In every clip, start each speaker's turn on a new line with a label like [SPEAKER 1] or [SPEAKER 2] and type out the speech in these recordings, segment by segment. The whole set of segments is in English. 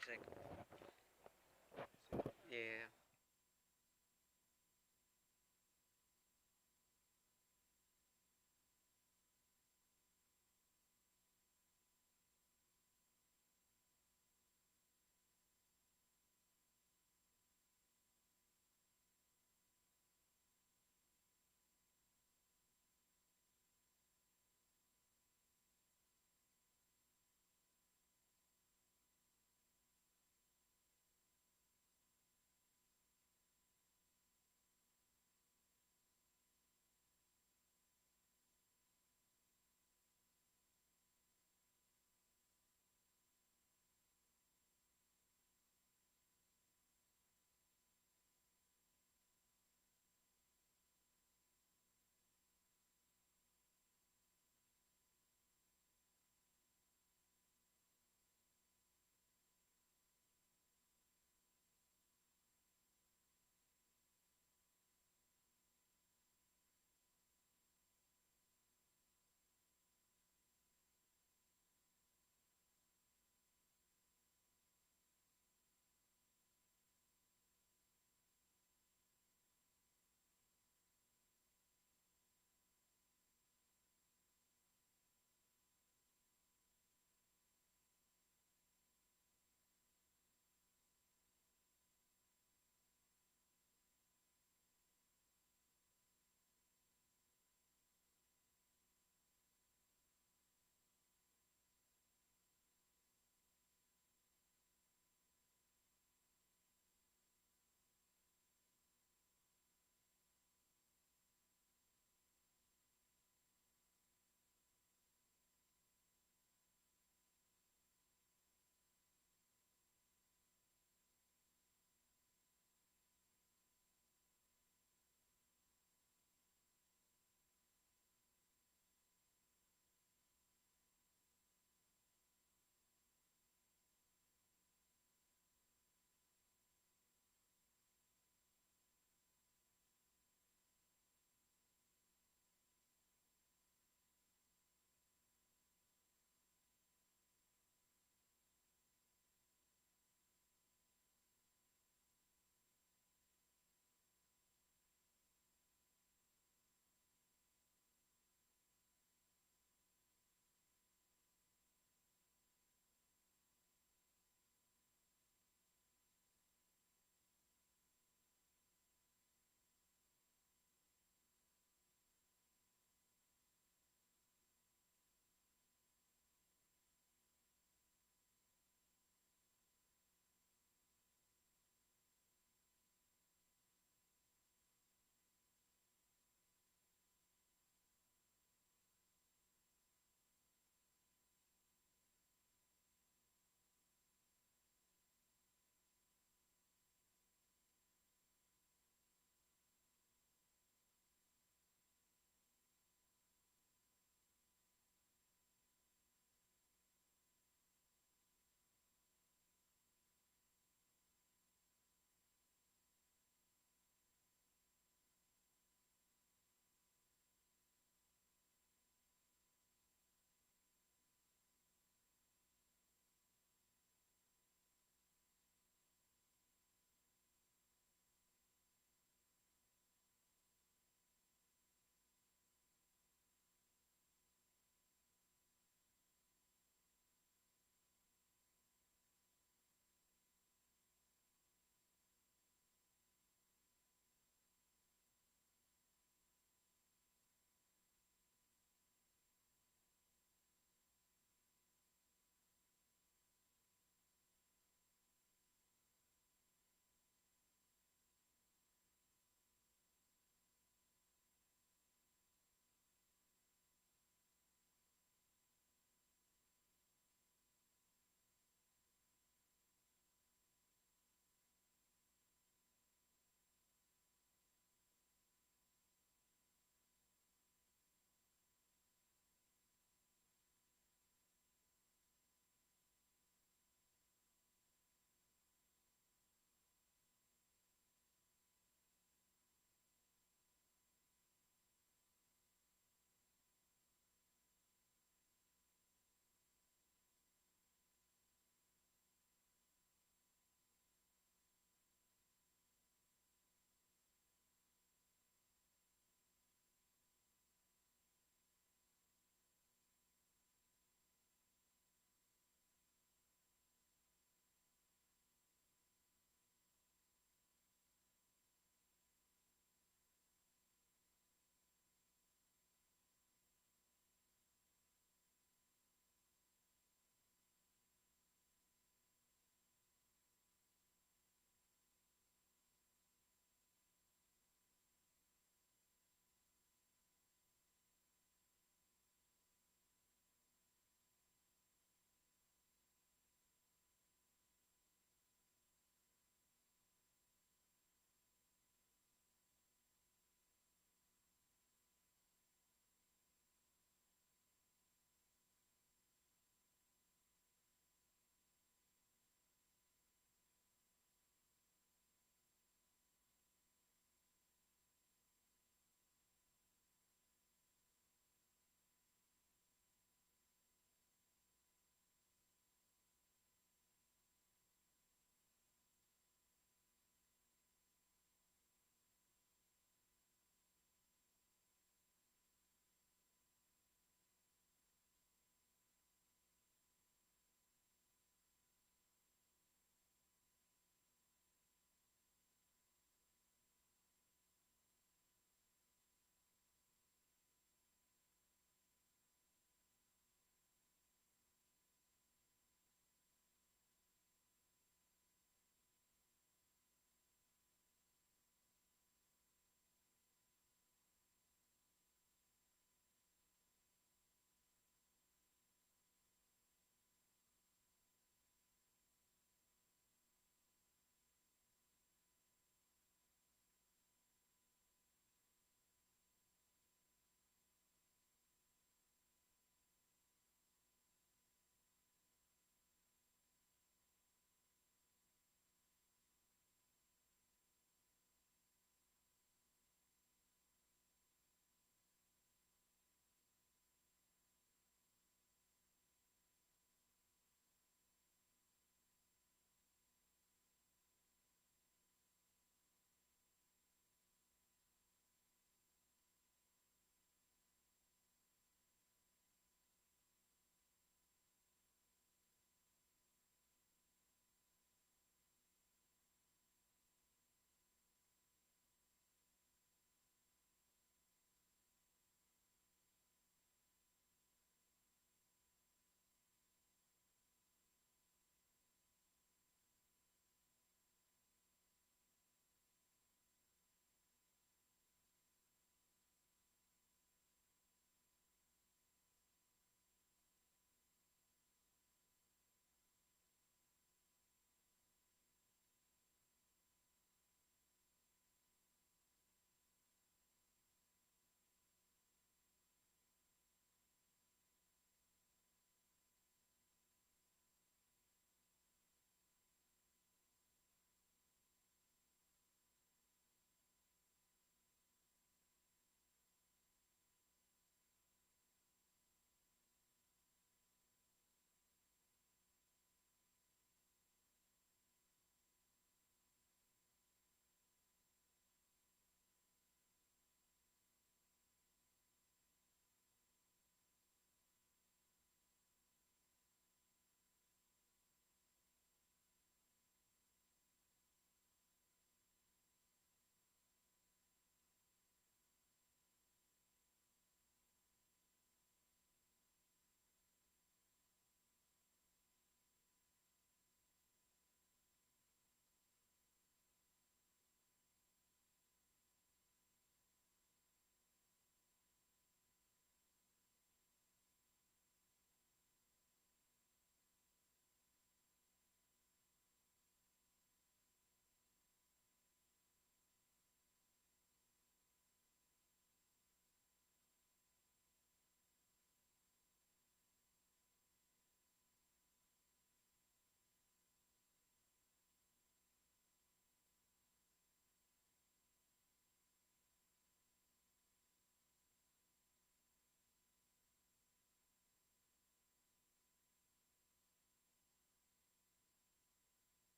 [SPEAKER 1] Exactly. Yeah.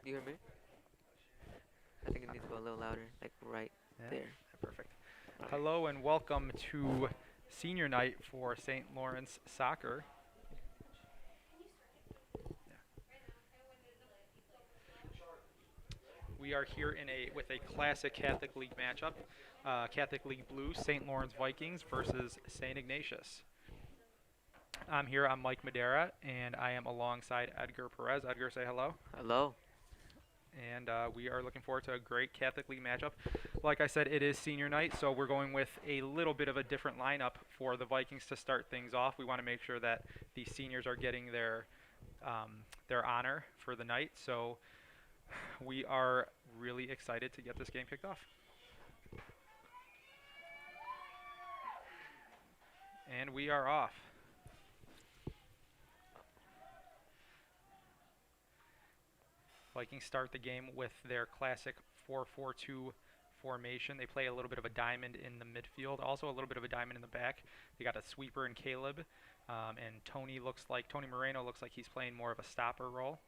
[SPEAKER 1] You hear me? I think it needs to go a little louder, like right
[SPEAKER 2] Yeah,
[SPEAKER 1] there.
[SPEAKER 2] perfect. Hello and welcome to senior night for St. Laurence Soccer. We are here with a classic Catholic League matchup. Catholic League Blue, St. Lawrence Vikings versus St. Ignatius. I'm Mike Madera, and I am alongside Edgar Perez. Edgar, say hello.
[SPEAKER 1] Hello.
[SPEAKER 2] And we are looking forward to a great Catholic League matchup. Like I said, it is senior night, so we're going with a little bit of a different lineup for the Vikings to start things off. We want to make sure that the seniors are getting their honor for the night. So we are really excited to get this game kicked off. And we are off. Vikings start the game with their classic 4-4-2 formation. They play a little bit of a diamond in the midfield, also a little bit of a diamond in the back. They got a sweeper in Caleb, and Tony Moreno looks like he's playing more of a stopper role.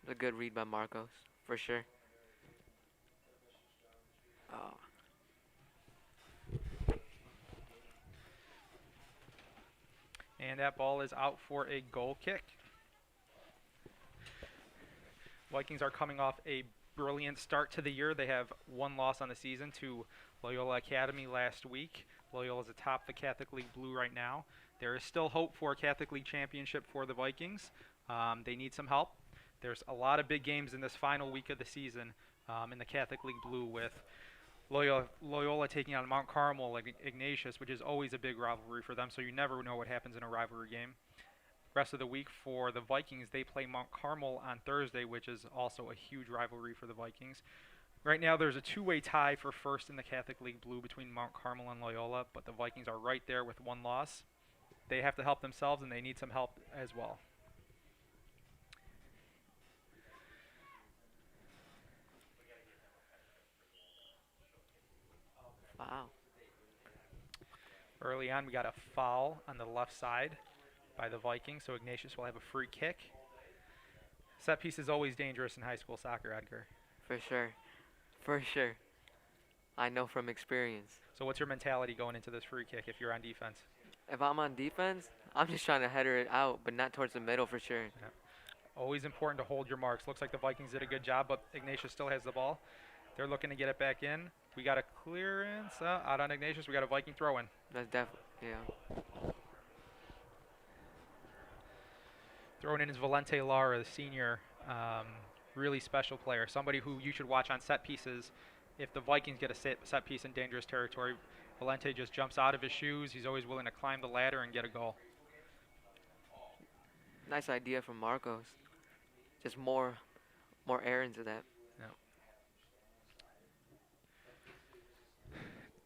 [SPEAKER 1] A good read by Marcos, for sure. Oh.
[SPEAKER 2] And that ball is out for a goal kick. Vikings are coming off a brilliant start to the year. They have one loss on the season to Loyola Academy last week. Loyola is atop the Catholic League Blue right now. There is still hope for a Catholic League championship for the Vikings. They need some help. There's a lot of big games in this final week of the season in the Catholic League Blue with Loyola taking on Mount Carmel, Ignatius, which is always a big rivalry for them, so you never know what happens in a rivalry game. Rest of the week for the Vikings, they play Mount Carmel on Thursday, which is also a huge rivalry for the Vikings. Right now, there's a two-way tie for first in the Catholic League Blue between Mount Carmel and Loyola, but the Vikings are right there with one loss. They have to help themselves, and they need some help as well.
[SPEAKER 1] Wow.
[SPEAKER 2] Early on, we got a foul on the left side by the Vikings, so Ignatius will have a free kick. Set piece is always dangerous in high school soccer, Edgar.
[SPEAKER 1] For sure. For sure. I know from experience.
[SPEAKER 2] So what's your mentality going into this free kick if you're on defense?
[SPEAKER 1] If I'm on defense, I'm just trying to header it out, but not towards the middle for sure.
[SPEAKER 2] Yeah. Always important to hold your marks. Looks like the Vikings did a good job, but Ignatius still has the ball. They're looking to get it back in. We got a clearance out on Ignatius. We got a Viking throw in.
[SPEAKER 1] That's definitely, yeah.
[SPEAKER 2] Throwing in is Valente Lara, the senior, really special player. Somebody who you should watch on set pieces. If the Vikings get a set piece in dangerous territory, Valente just jumps out of his shoes. He's always willing to climb the ladder and get a goal.
[SPEAKER 1] Nice idea from Marcos. Just more air into that.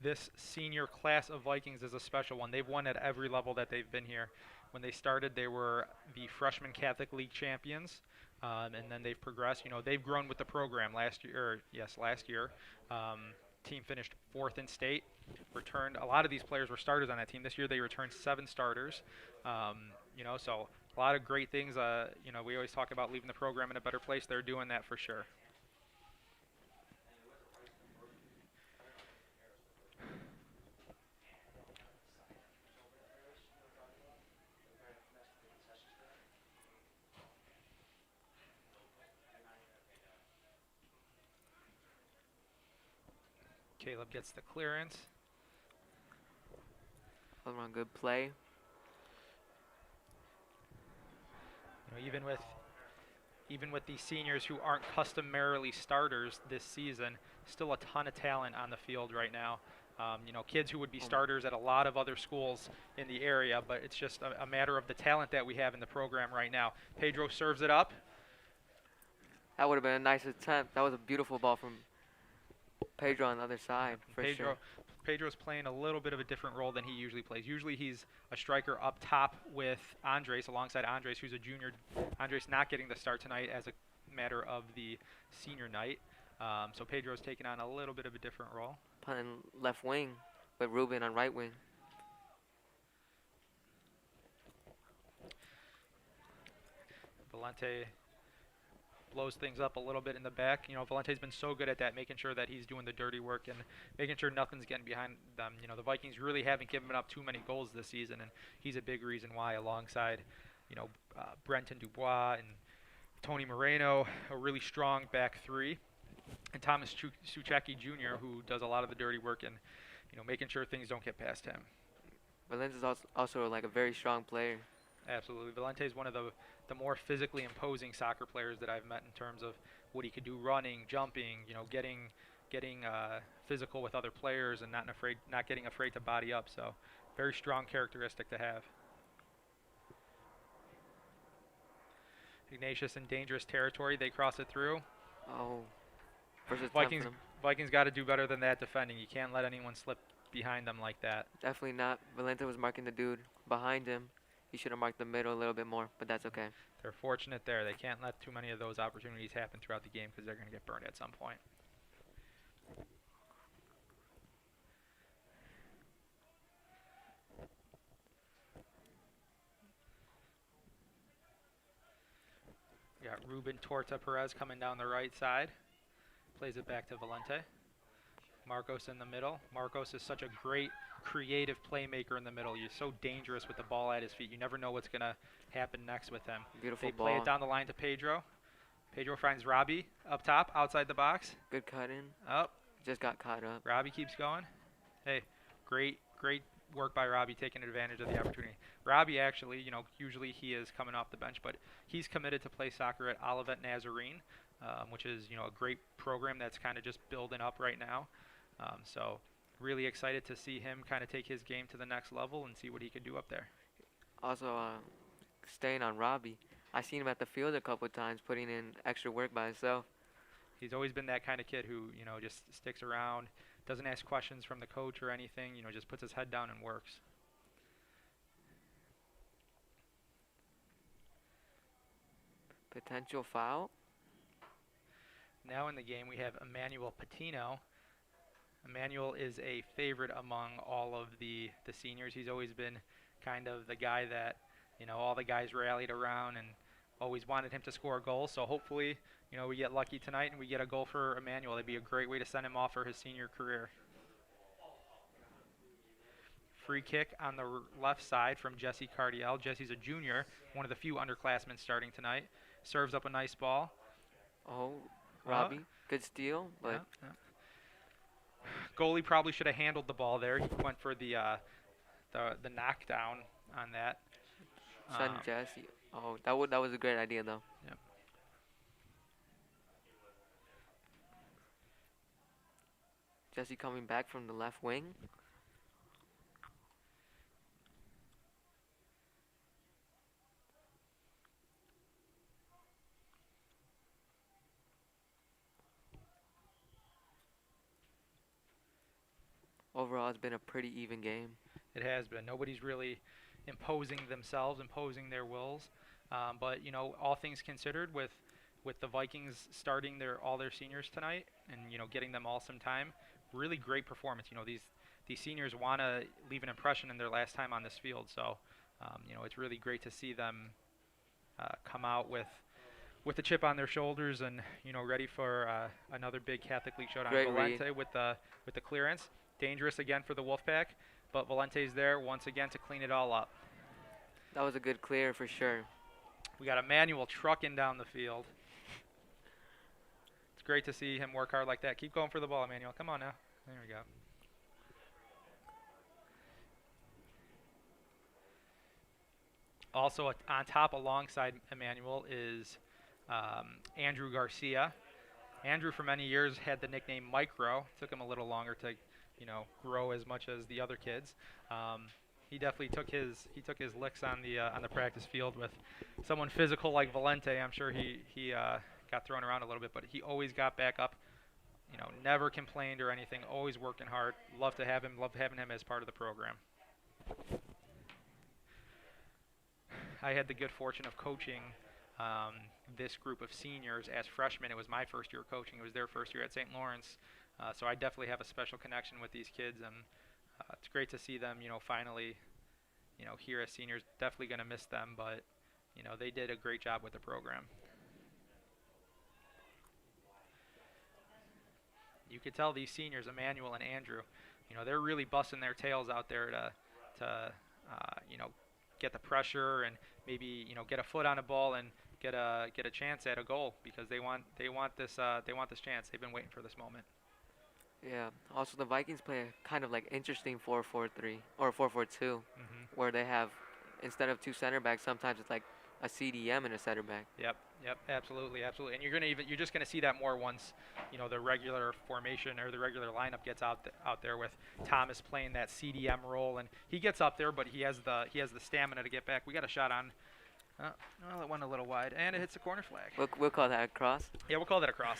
[SPEAKER 2] This senior class of Vikings is a special one. They've won at every level that they've been here. When they started, they were the freshman Catholic League champions, and then they've progressed. You know, they've grown with the program. Last year, team finished fourth in state. Returned a lot of these players were starters on that team. This year, they returned 7 starters. So a lot of great things. We always talk about leaving the program in a better place. They're doing that for sure. Caleb gets the clearance.
[SPEAKER 1] All around good play.
[SPEAKER 2] Even with these seniors who aren't customarily starters this season, still a ton of talent on the field right now. Kids who would be starters at a lot of other schools in the area, but it's just a matter of the talent that we have in the program right now. Pedro serves it up.
[SPEAKER 1] That would have been a nice attempt. That was a beautiful ball from Pedro on the other side, for sure.
[SPEAKER 2] Pedro's playing a little bit of a different role than he usually plays. Usually he's a striker up top with Andres, alongside Andres, who's a junior. Andres not getting the start tonight as a matter of the senior night. So Pedro's taking on a little bit of a different role.
[SPEAKER 1] Playing left wing, but Ruben on right wing.
[SPEAKER 2] Valente blows things up a little bit in the back. Valente's been so good at that, making sure that he's doing the dirty work and making sure nothing's getting behind them. The Vikings really haven't given up too many goals this season, and he's a big reason why, alongside, Brenton Dubois and Tony Moreno, a really strong back three, and Thomas Suchecki Jr., who does a lot of the dirty work and, making sure things don't get past him.
[SPEAKER 1] Valente is also like a very strong player.
[SPEAKER 2] Absolutely. Valente is one of the more physically imposing soccer players that I've met in terms of what he could do running, jumping, getting physical with other players and not getting afraid to body up. So very strong characteristic to have. Ignatius in dangerous territory. They cross it through.
[SPEAKER 1] Oh, first attempt for them.
[SPEAKER 2] Vikings got to do better than that defending. You can't let anyone slip behind them like that.
[SPEAKER 1] Definitely not. Valente was marking the dude behind him. He should have marked the middle a little bit more, but that's okay.
[SPEAKER 2] They're fortunate there. They can't let too many of those opportunities happen throughout the game because they're going to get burned at some point. We got Ruben Torta Perez coming down the right side. Plays it back to Valente. Marcos in the middle. Marcos is such a great creative playmaker in the middle. He's so dangerous with the ball at his feet. You never know what's going to happen next with him.
[SPEAKER 1] Beautiful
[SPEAKER 2] they
[SPEAKER 1] ball.
[SPEAKER 2] Play it down the line to Pedro. Pedro finds Robbie up top, outside the box.
[SPEAKER 1] Good cut in.
[SPEAKER 2] Up.
[SPEAKER 1] Just got caught up.
[SPEAKER 2] Robbie keeps going. Hey, great work by Robbie, taking advantage of the opportunity. Robbie actually, usually he is coming off the bench, but he's committed to play soccer at Olivet Nazarene, which is, a great program that's kind of just building up right now. So really excited to see him kind of take his game to the next level and see what he can do up there.
[SPEAKER 1] Also, staying on Robbie, I seen him at the field a couple of times putting in extra work by himself.
[SPEAKER 2] He's always been that kind of kid who, just sticks around, doesn't ask questions from the coach or anything, just puts his head down and works.
[SPEAKER 1] Potential foul.
[SPEAKER 2] Now in the game we have Emmanuel Patino. Emmanuel is a favorite among all of the seniors. He's always been kind of the guy that, all the guys rallied around and always wanted him to score a goal. So hopefully, we get lucky tonight and we get a goal for Emmanuel. It'd be a great way to send him off for his senior career. Free kick on the left side from Jesse Cardiel. Jesse's a junior, one of the few underclassmen starting tonight. Serves up a nice ball.
[SPEAKER 1] Oh, Robbie, good steal, but
[SPEAKER 2] yeah. Goalie probably should have handled the ball there. He went for the knockdown on that.
[SPEAKER 1] Send Jesse. Oh, that was a great idea though.
[SPEAKER 2] Yep.
[SPEAKER 1] Jesse coming back from the left wing. Overall, it's been a pretty even game.
[SPEAKER 2] It has been. Nobody's really imposing themselves, imposing their wills. But all things considered, with the Vikings starting all their seniors tonight, and getting them all some time, really great performance. These seniors want to leave an impression in their last time on this field. So, it's really great to see them come out with a chip on their shoulders and ready for another big Catholic League showdown.
[SPEAKER 1] Great
[SPEAKER 2] Valente
[SPEAKER 1] read.
[SPEAKER 2] with the clearance. Dangerous again for the Wolfpack, but Valente's there once again to clean it all up.
[SPEAKER 1] That was a good clear for sure.
[SPEAKER 2] We got Emmanuel trucking down the field. It's great to see him work hard like that. Keep going for the ball, Emmanuel. Come on now. There we go. Also on top alongside Emmanuel is Andrew Garcia. Andrew for many years had the nickname Micro. Took him a little longer to grow as much as the other kids. He definitely took his licks on the practice field with someone physical like Valente. I'm sure he got thrown around a little bit, but he always got back up. Never complained or anything. Always working hard. Love to have him. Love having him as part of the program. I had the good fortune of coaching this group of seniors as freshmen. It was my first year coaching. It was their first year at St. Laurence. So I definitely have a special connection with these kids, and it's great to see them, finally, here as seniors. Definitely going to miss them, but, they did a great job with the program. You could tell these seniors, Emmanuel and Andrew, they're really busting their tails out there to get the pressure and maybe get a foot on a ball and get a chance at a goal because they want this chance. They've been waiting for this moment.
[SPEAKER 1] Yeah. Also, the Vikings play a kind of like interesting 4-4-3 or 4-4-2,
[SPEAKER 2] Hmm.
[SPEAKER 1] where they have instead of two center backs, sometimes it's like a CDM and a center back.
[SPEAKER 2] Yep, yep, absolutely, absolutely. And you're just gonna see that more once, the regular formation or the regular lineup gets out there with Thomas playing that CDM role, and he gets up there, but he has the stamina to get back. We got a shot on. Well, it went a little wide, and it hits the corner flag.
[SPEAKER 1] We'll call that a cross.
[SPEAKER 2] Yeah, we'll call that a cross.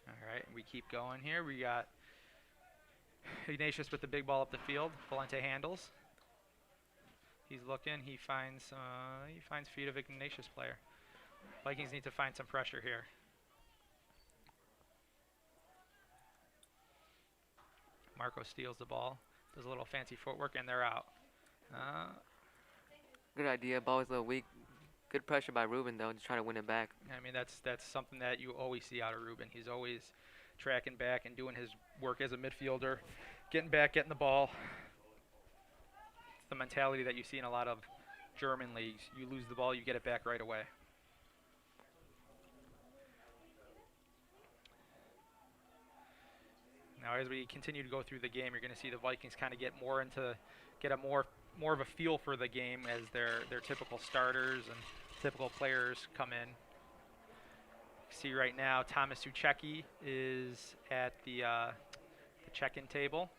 [SPEAKER 2] All right, we keep going here. We got Ignatius with the big ball up the field. Valente handles. He's looking. He finds feet of Ignatius player. Vikings need to find some pressure here. Marco steals the ball, does a little fancy footwork, and they're out. Uh,
[SPEAKER 1] Good idea. Ball was a little weak. Good pressure by Ruben though to try to win it back.
[SPEAKER 2] I mean, that's something that you always see out of Ruben. He's always tracking back and doing his work as a midfielder, getting back, getting the ball. It's the mentality that you see in a lot of German leagues. You lose the ball, you get it back right away. Now, as we continue to go through the game, you're going to see the Vikings kind of get a more of a feel for the game as their typical starters and typical players come in. See right now, Thomas Suchecki is at the check-in table,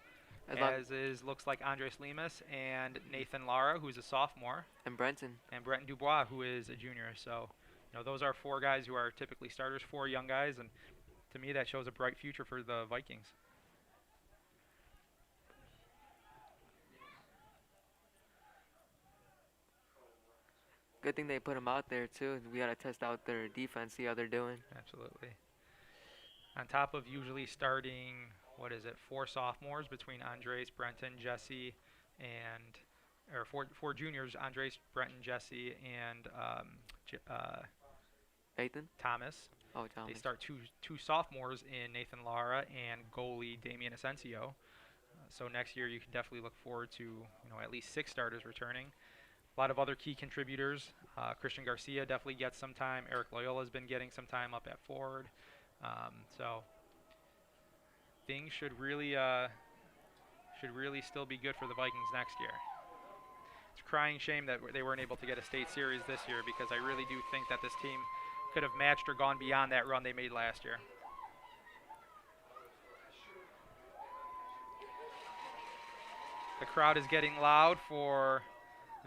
[SPEAKER 2] looks like Andres Lemus and Nathan Lara, who's a sophomore,
[SPEAKER 1] And Brenton.
[SPEAKER 2] and Brenton Dubois, who is a junior. So, those are four guys who are typically starters, four young guys, and to me, that shows a bright future for the Vikings.
[SPEAKER 1] Good thing they put him out there too. We gotta test out their defense, see how they're doing.
[SPEAKER 2] Absolutely. On top of usually starting, four sophomores between Andres, Brenton, Jesse, or four juniors, Andres, Brenton, Jesse, and
[SPEAKER 1] Nathan?
[SPEAKER 2] Thomas.
[SPEAKER 1] Oh,
[SPEAKER 2] They
[SPEAKER 1] Thomas.
[SPEAKER 2] start two sophomores in Nathan Lara and goalie Damian Asensio. So next year you can definitely look forward to at least 6 starters returning. A lot of other key contributors. Christian Garcia definitely gets some time. Eric Loyola has been getting some time up at forward. So things should really still be good for the Vikings next year. It's a crying shame that they weren't able to get a state series this year because I really do think that this team could have matched or gone beyond that run they made last year. The crowd is getting loud for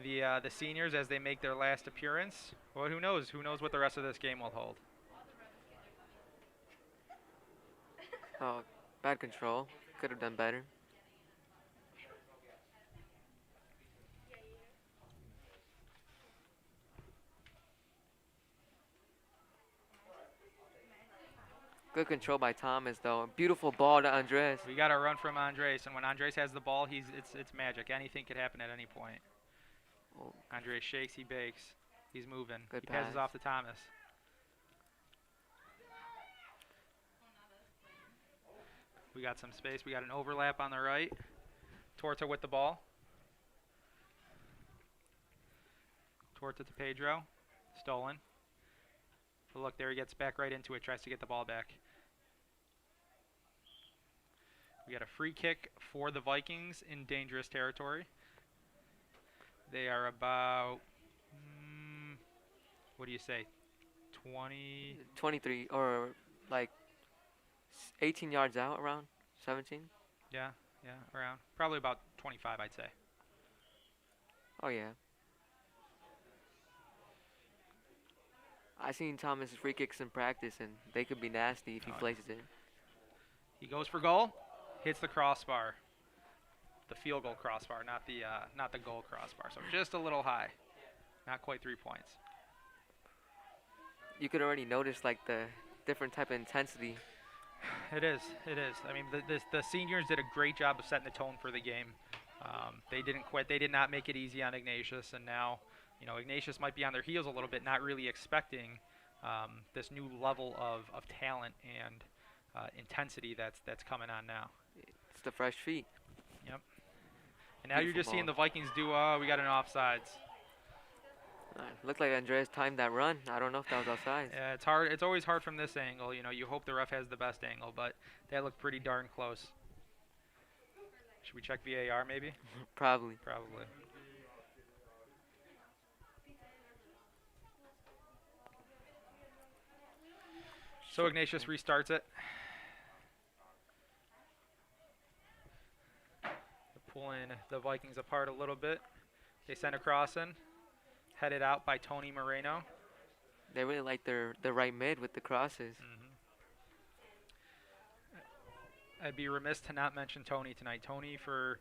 [SPEAKER 2] the seniors as they make their last appearance. Well, who knows? Who knows what the rest of this game will hold?
[SPEAKER 1] Oh, bad control. Could have done better. Good control by Thomas though. Beautiful ball to Andres.
[SPEAKER 2] We got a run from Andres, and when Andres has the ball, it's magic. Anything could happen at any point.
[SPEAKER 1] Oh,
[SPEAKER 2] Andres shakes, he bakes. He's moving.
[SPEAKER 1] Good
[SPEAKER 2] He passes
[SPEAKER 1] pass.
[SPEAKER 2] off to Thomas. We got some space. We got an overlap on the right. Torta with the ball. Torta to Pedro. Stolen. But look, there he gets back right into it. Tries to get the ball back. We got a free kick for the Vikings in dangerous territory. They are about, what do you say, 20?
[SPEAKER 1] 23 or like 18 yards out around 17.
[SPEAKER 2] Yeah, around. Probably about 25, I'd say.
[SPEAKER 1] Oh yeah. I seen Thomas' free kicks in practice and they could be nasty if he
[SPEAKER 2] Oh, yeah.
[SPEAKER 1] places it.
[SPEAKER 2] He goes for goal, hits the crossbar. the field goal crossbar, not the goal crossbar. So just a little high, not quite 3 points.
[SPEAKER 1] You could already notice like the different type of intensity.
[SPEAKER 2] It is. It is. I mean, the seniors did a great job of setting the tone for the game. They didn't quit. They did not make it easy on Ignatius, and now, Ignatius might be on their heels a little bit, not really expecting this new level of talent and intensity that's coming on now.
[SPEAKER 1] It's the fresh feet.
[SPEAKER 2] Yep. And now you're just
[SPEAKER 1] Beautiful
[SPEAKER 2] seeing
[SPEAKER 1] ball.
[SPEAKER 2] the Vikings do. We got an offsides.
[SPEAKER 1] Looked like Andreas timed that run. I don't know if that was outside.
[SPEAKER 2] Yeah, it's hard. It's always hard from this angle. You hope the ref has the best angle, but that looked pretty darn close. Should we check VAR maybe?
[SPEAKER 1] Probably.
[SPEAKER 2] Probably. So Ignatius restarts it. They're pulling the Vikings apart a little bit. They send a cross in, headed out by Tony Moreno.
[SPEAKER 1] They really like their right mid with the crosses.
[SPEAKER 2] I'd be remiss to not mention Tony tonight. Tony, for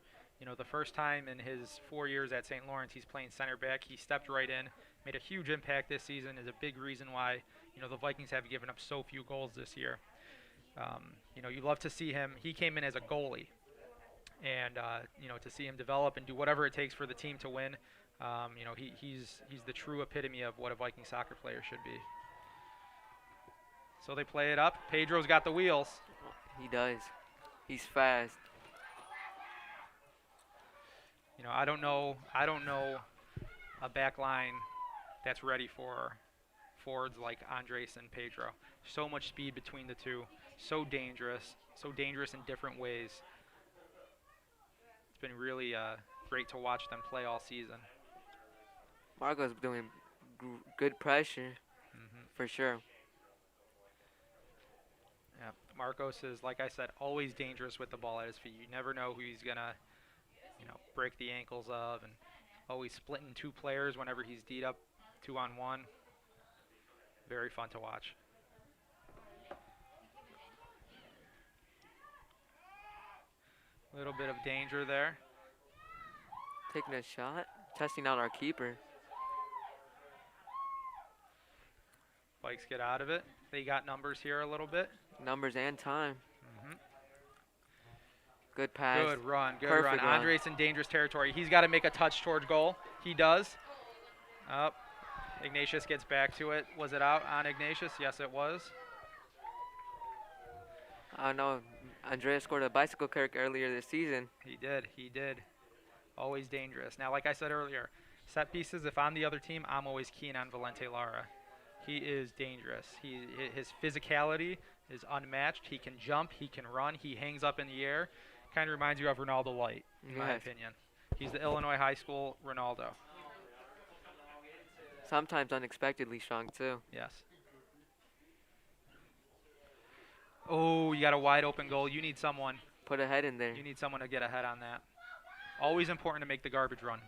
[SPEAKER 2] the first time in his 4 years at St. Laurence, he's playing center back. He stepped right in, made a huge impact this season. Is a big reason why the Vikings have given up so few goals this year. You love to see him. He came in as a goalie, and to see him develop and do whatever it takes for the team to win. He's the true epitome of what a Viking soccer player should be. So they play it up. Pedro's got the wheels.
[SPEAKER 1] He does. He's fast.
[SPEAKER 2] I don't know a back line that's ready for forwards like Andres and Pedro. So much speed between the two. So dangerous in different ways. It's been really great to watch them play all season.
[SPEAKER 1] Marco's doing good pressure, for sure.
[SPEAKER 2] Yeah, Marcos is, like I said, always dangerous with the ball at his feet. You never know who he's gonna, break the ankles of, and always splitting two players whenever he's D'd up 2-on-1. Very fun to watch. A little bit of danger there.
[SPEAKER 1] Taking a shot, testing out our keeper.
[SPEAKER 2] Vikes get out of it. They got numbers here a little bit.
[SPEAKER 1] Numbers and time. Good pass.
[SPEAKER 2] Good run.
[SPEAKER 1] Perfect run.
[SPEAKER 2] Andres in dangerous territory. He's got to make a touch towards goal. He does. Up. Ignatius gets back to it. Was it out on Ignatius? Yes, it was.
[SPEAKER 1] I know Andreas scored a bicycle kick earlier this season.
[SPEAKER 2] He did. Always dangerous. Now, like I said earlier, set pieces, if I'm the other team, I'm always keen on Valente Lara. He is dangerous. His physicality is unmatched. He can jump. He can run. He hangs up in the air. Kind of reminds you of Ronaldo Light, in my opinion. He's the Illinois high school Ronaldo.
[SPEAKER 1] Sometimes unexpectedly strong, too.
[SPEAKER 2] Yes. Oh, you got a wide open goal. You need someone.
[SPEAKER 1] Put a head in there.
[SPEAKER 2] You need someone to get ahead on that. Always important to make the garbage run.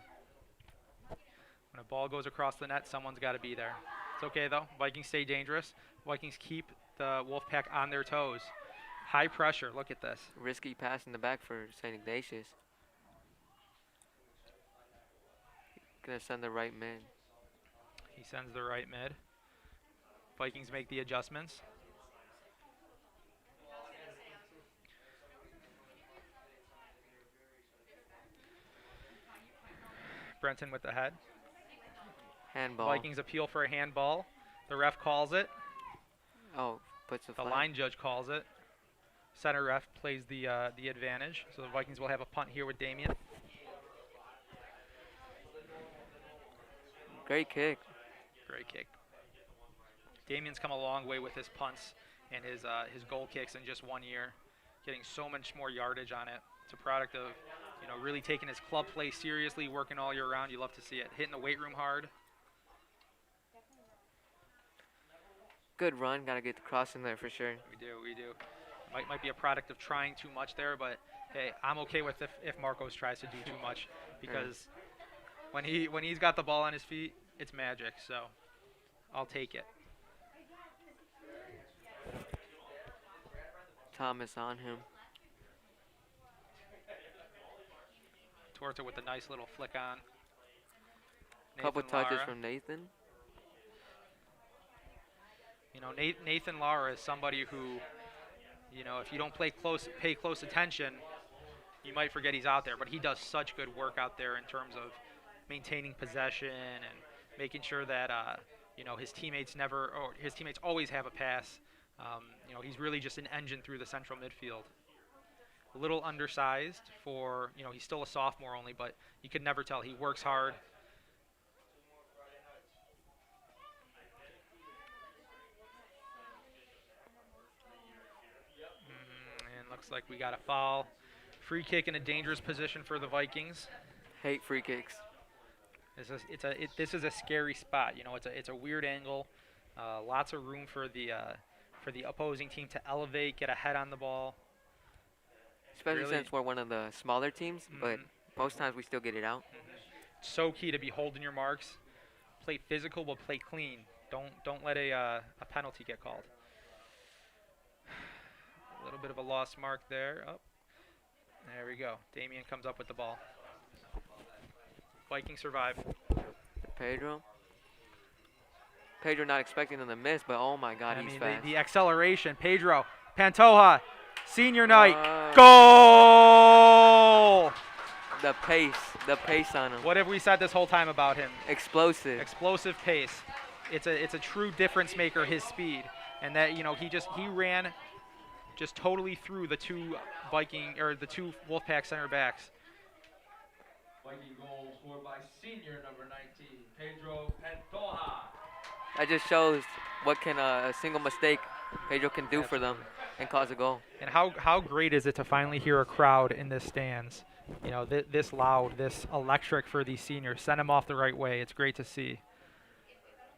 [SPEAKER 2] When a ball goes across the net, someone's got to be there. It's okay, though. Vikings stay dangerous. Vikings keep the Wolfpack on their toes. High pressure. Look at this.
[SPEAKER 1] Risky pass in the back for St. Ignatius. Gonna send the right man.
[SPEAKER 2] He sends the right mid. Vikings make the adjustments. Brenton with the head.
[SPEAKER 1] Handball.
[SPEAKER 2] Vikings appeal for a handball. The ref calls it.
[SPEAKER 1] Oh, puts the
[SPEAKER 2] The
[SPEAKER 1] flag.
[SPEAKER 2] line judge calls it. Center ref plays the advantage. So the Vikings will have a punt here with Damien.
[SPEAKER 1] Great kick.
[SPEAKER 2] Great kick. Damien's come a long way with his punts and his goal kicks in just 1 year, getting so much more yardage on it. It's a product of really taking his club play seriously, working all year round. You love to see it. Hitting the weight room hard.
[SPEAKER 1] Good run. Got to get the cross in there for sure.
[SPEAKER 2] We do. Might be a product of trying too much there, but hey, I'm okay with if Marcos tries to do too much, because when he's got the ball on his feet, it's magic. So I'll take it.
[SPEAKER 1] Thomas on him.
[SPEAKER 2] towards it with a nice little flick on.
[SPEAKER 1] Couple
[SPEAKER 2] Nathan
[SPEAKER 1] touches
[SPEAKER 2] Lara.
[SPEAKER 1] from Nathan.
[SPEAKER 2] You know, Nathan Lara is somebody who, you know, if you don't pay close attention, you might forget he's out there. But he does such good work out there in terms of maintaining possession and making sure that you know, his teammates always have a pass. You know, he's really just an engine through the central midfield. A little undersized for, you know, he's still a sophomore only, but you could never tell. He works hard. And looks like we got a foul. Free kick in a dangerous position for the Vikings.
[SPEAKER 1] Hate free kicks.
[SPEAKER 2] This is a scary spot. You know, it's a weird angle. Lots of room for the opposing team to elevate, get a head on the ball.
[SPEAKER 1] Especially
[SPEAKER 2] Really?
[SPEAKER 1] since we're one of the smaller teams, but most times we still get it out.
[SPEAKER 2] So key to be holding your marks. Play physical, but play clean. Don't let a penalty get called. A little bit of a lost mark there. Oh, there we go. Damian comes up with the ball. Vikings survive.
[SPEAKER 1] Pedro. Pedro not expecting him to miss, but oh my God,
[SPEAKER 2] I
[SPEAKER 1] he's
[SPEAKER 2] mean,
[SPEAKER 1] fast.
[SPEAKER 2] the acceleration. Pedro Pantoja, senior night.
[SPEAKER 1] Oh.
[SPEAKER 2] Goal!
[SPEAKER 1] The pace on him.
[SPEAKER 2] What have we said this whole time about him?
[SPEAKER 1] Explosive.
[SPEAKER 2] Explosive pace. It's a true difference maker, his speed. And that, you know, he ran just totally through the two Wolfpack center backs.
[SPEAKER 3] Viking goal scored by senior number 19, Pedro Pantoja.
[SPEAKER 1] That just shows what can a single mistake Pedro can do for them and cause a goal.
[SPEAKER 2] And how great is it to finally hear a crowd in the stands? You know, this loud, this electric for these seniors. Send them off the right way. It's great to see.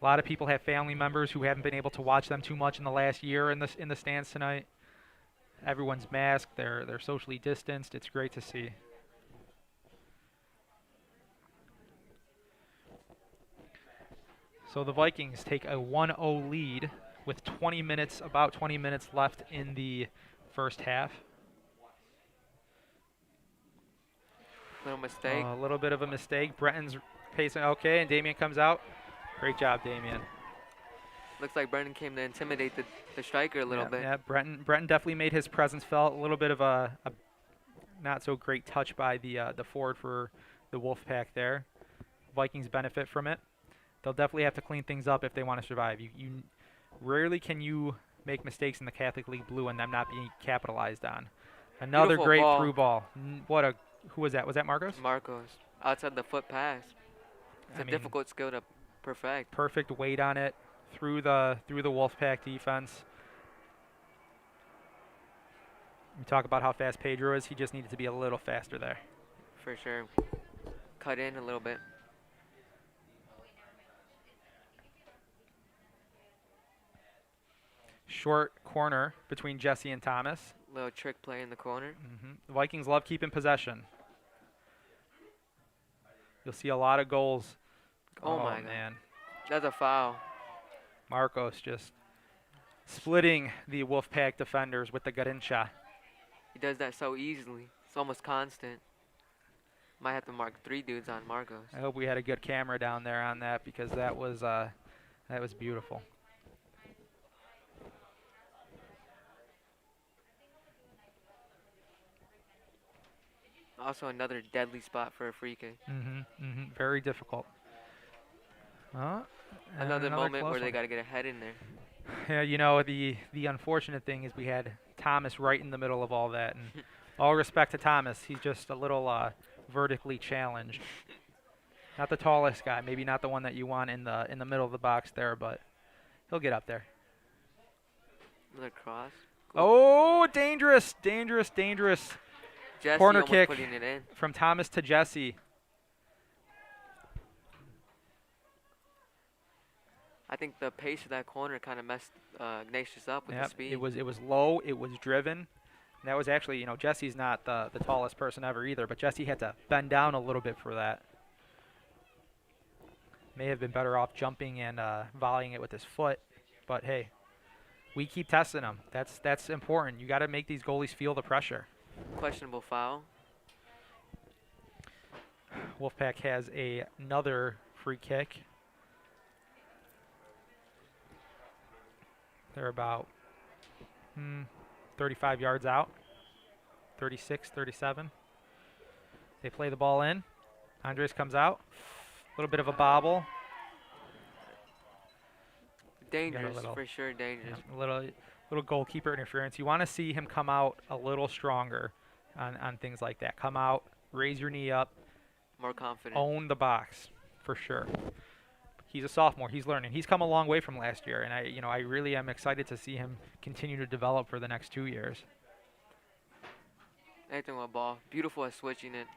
[SPEAKER 2] A lot of people have family members who haven't been able to watch them too much in the last year in the stands tonight. Everyone's masked. They're socially distanced. It's great to see. So the Vikings take a 1-0 lead with about 20 minutes left in the first half.
[SPEAKER 1] Little mistake.
[SPEAKER 2] A little bit of a mistake. Bretton's pacing okay, and Damian comes out. Great job, Damian.
[SPEAKER 1] Looks like Brendan came to intimidate the striker a little bit.
[SPEAKER 2] Yeah, Bretton definitely made his presence felt. A little bit of a not so great touch by the forward for the Wolfpack there. Vikings benefit from it. They'll definitely have to clean things up if they want to survive. You rarely can you make mistakes in the Catholic League Blue and them not being capitalized on. Another
[SPEAKER 1] Beautiful
[SPEAKER 2] great
[SPEAKER 1] ball.
[SPEAKER 2] through ball. Who was that? Was that Marcos?
[SPEAKER 1] Marcos. Outside the foot pass. It's a difficult skill to perfect.
[SPEAKER 2] Perfect weight on it through the Wolfpack defense. We talk about how fast Pedro is. He just needed to be a little faster there.
[SPEAKER 1] For sure. Cut in a little bit.
[SPEAKER 2] Short corner between Jesse and Thomas.
[SPEAKER 1] Little trick play in the corner.
[SPEAKER 2] The Vikings love keeping possession. You'll see a lot of goals.
[SPEAKER 1] Oh my God.
[SPEAKER 2] Man.
[SPEAKER 1] That's a foul.
[SPEAKER 2] Marcos just splitting the Wolfpack defenders with the Garincha.
[SPEAKER 1] He does that so easily. It's almost constant. Might have to mark 3 dudes on Marcos.
[SPEAKER 2] I hope we had a good camera down there on that because that was beautiful.
[SPEAKER 1] Also another deadly spot for a free kick.
[SPEAKER 2] Very difficult.
[SPEAKER 1] Another moment where they
[SPEAKER 2] one.
[SPEAKER 1] got to get a head in there.
[SPEAKER 2] Yeah, you know, the unfortunate thing is we had Thomas right in the middle of all that. And all respect to Thomas, he's just a little vertically challenged. Not the tallest guy, maybe not the one that you want in the middle of the box there, but he'll get up there.
[SPEAKER 1] Another cross.
[SPEAKER 2] Oh, dangerous, dangerous, dangerous.
[SPEAKER 1] Jesse
[SPEAKER 2] Corner
[SPEAKER 1] almost
[SPEAKER 2] kick
[SPEAKER 1] putting it in.
[SPEAKER 2] from Thomas to Jesse.
[SPEAKER 1] I think the pace of that corner kind of messed Ignatius up with the speed.
[SPEAKER 2] It was low, it was driven. And that was actually, you know, Jesse's not the tallest person ever either, but Jesse had to bend down a little bit for that. May have been better off jumping and volleying it with his foot, but hey, we keep testing them. That's important. You got to make these goalies feel the pressure.
[SPEAKER 1] Questionable foul.
[SPEAKER 2] Wolfpack has another free kick. They're about 35 yards out, 36, 37. They play the ball in. Andres comes out. A little bit of a bobble.
[SPEAKER 1] Dangerous,
[SPEAKER 2] little-
[SPEAKER 1] for sure, dangerous.
[SPEAKER 2] A little goalkeeper interference. You want to see him come out a little stronger on things like that. Come out, raise your knee up,
[SPEAKER 1] More confident.
[SPEAKER 2] own the box for sure. He's a sophomore. He's learning. He's come a long way from last year, and I really am excited to see him continue to develop for the next 2 years.
[SPEAKER 1] Anything with ball. Beautiful at switching it.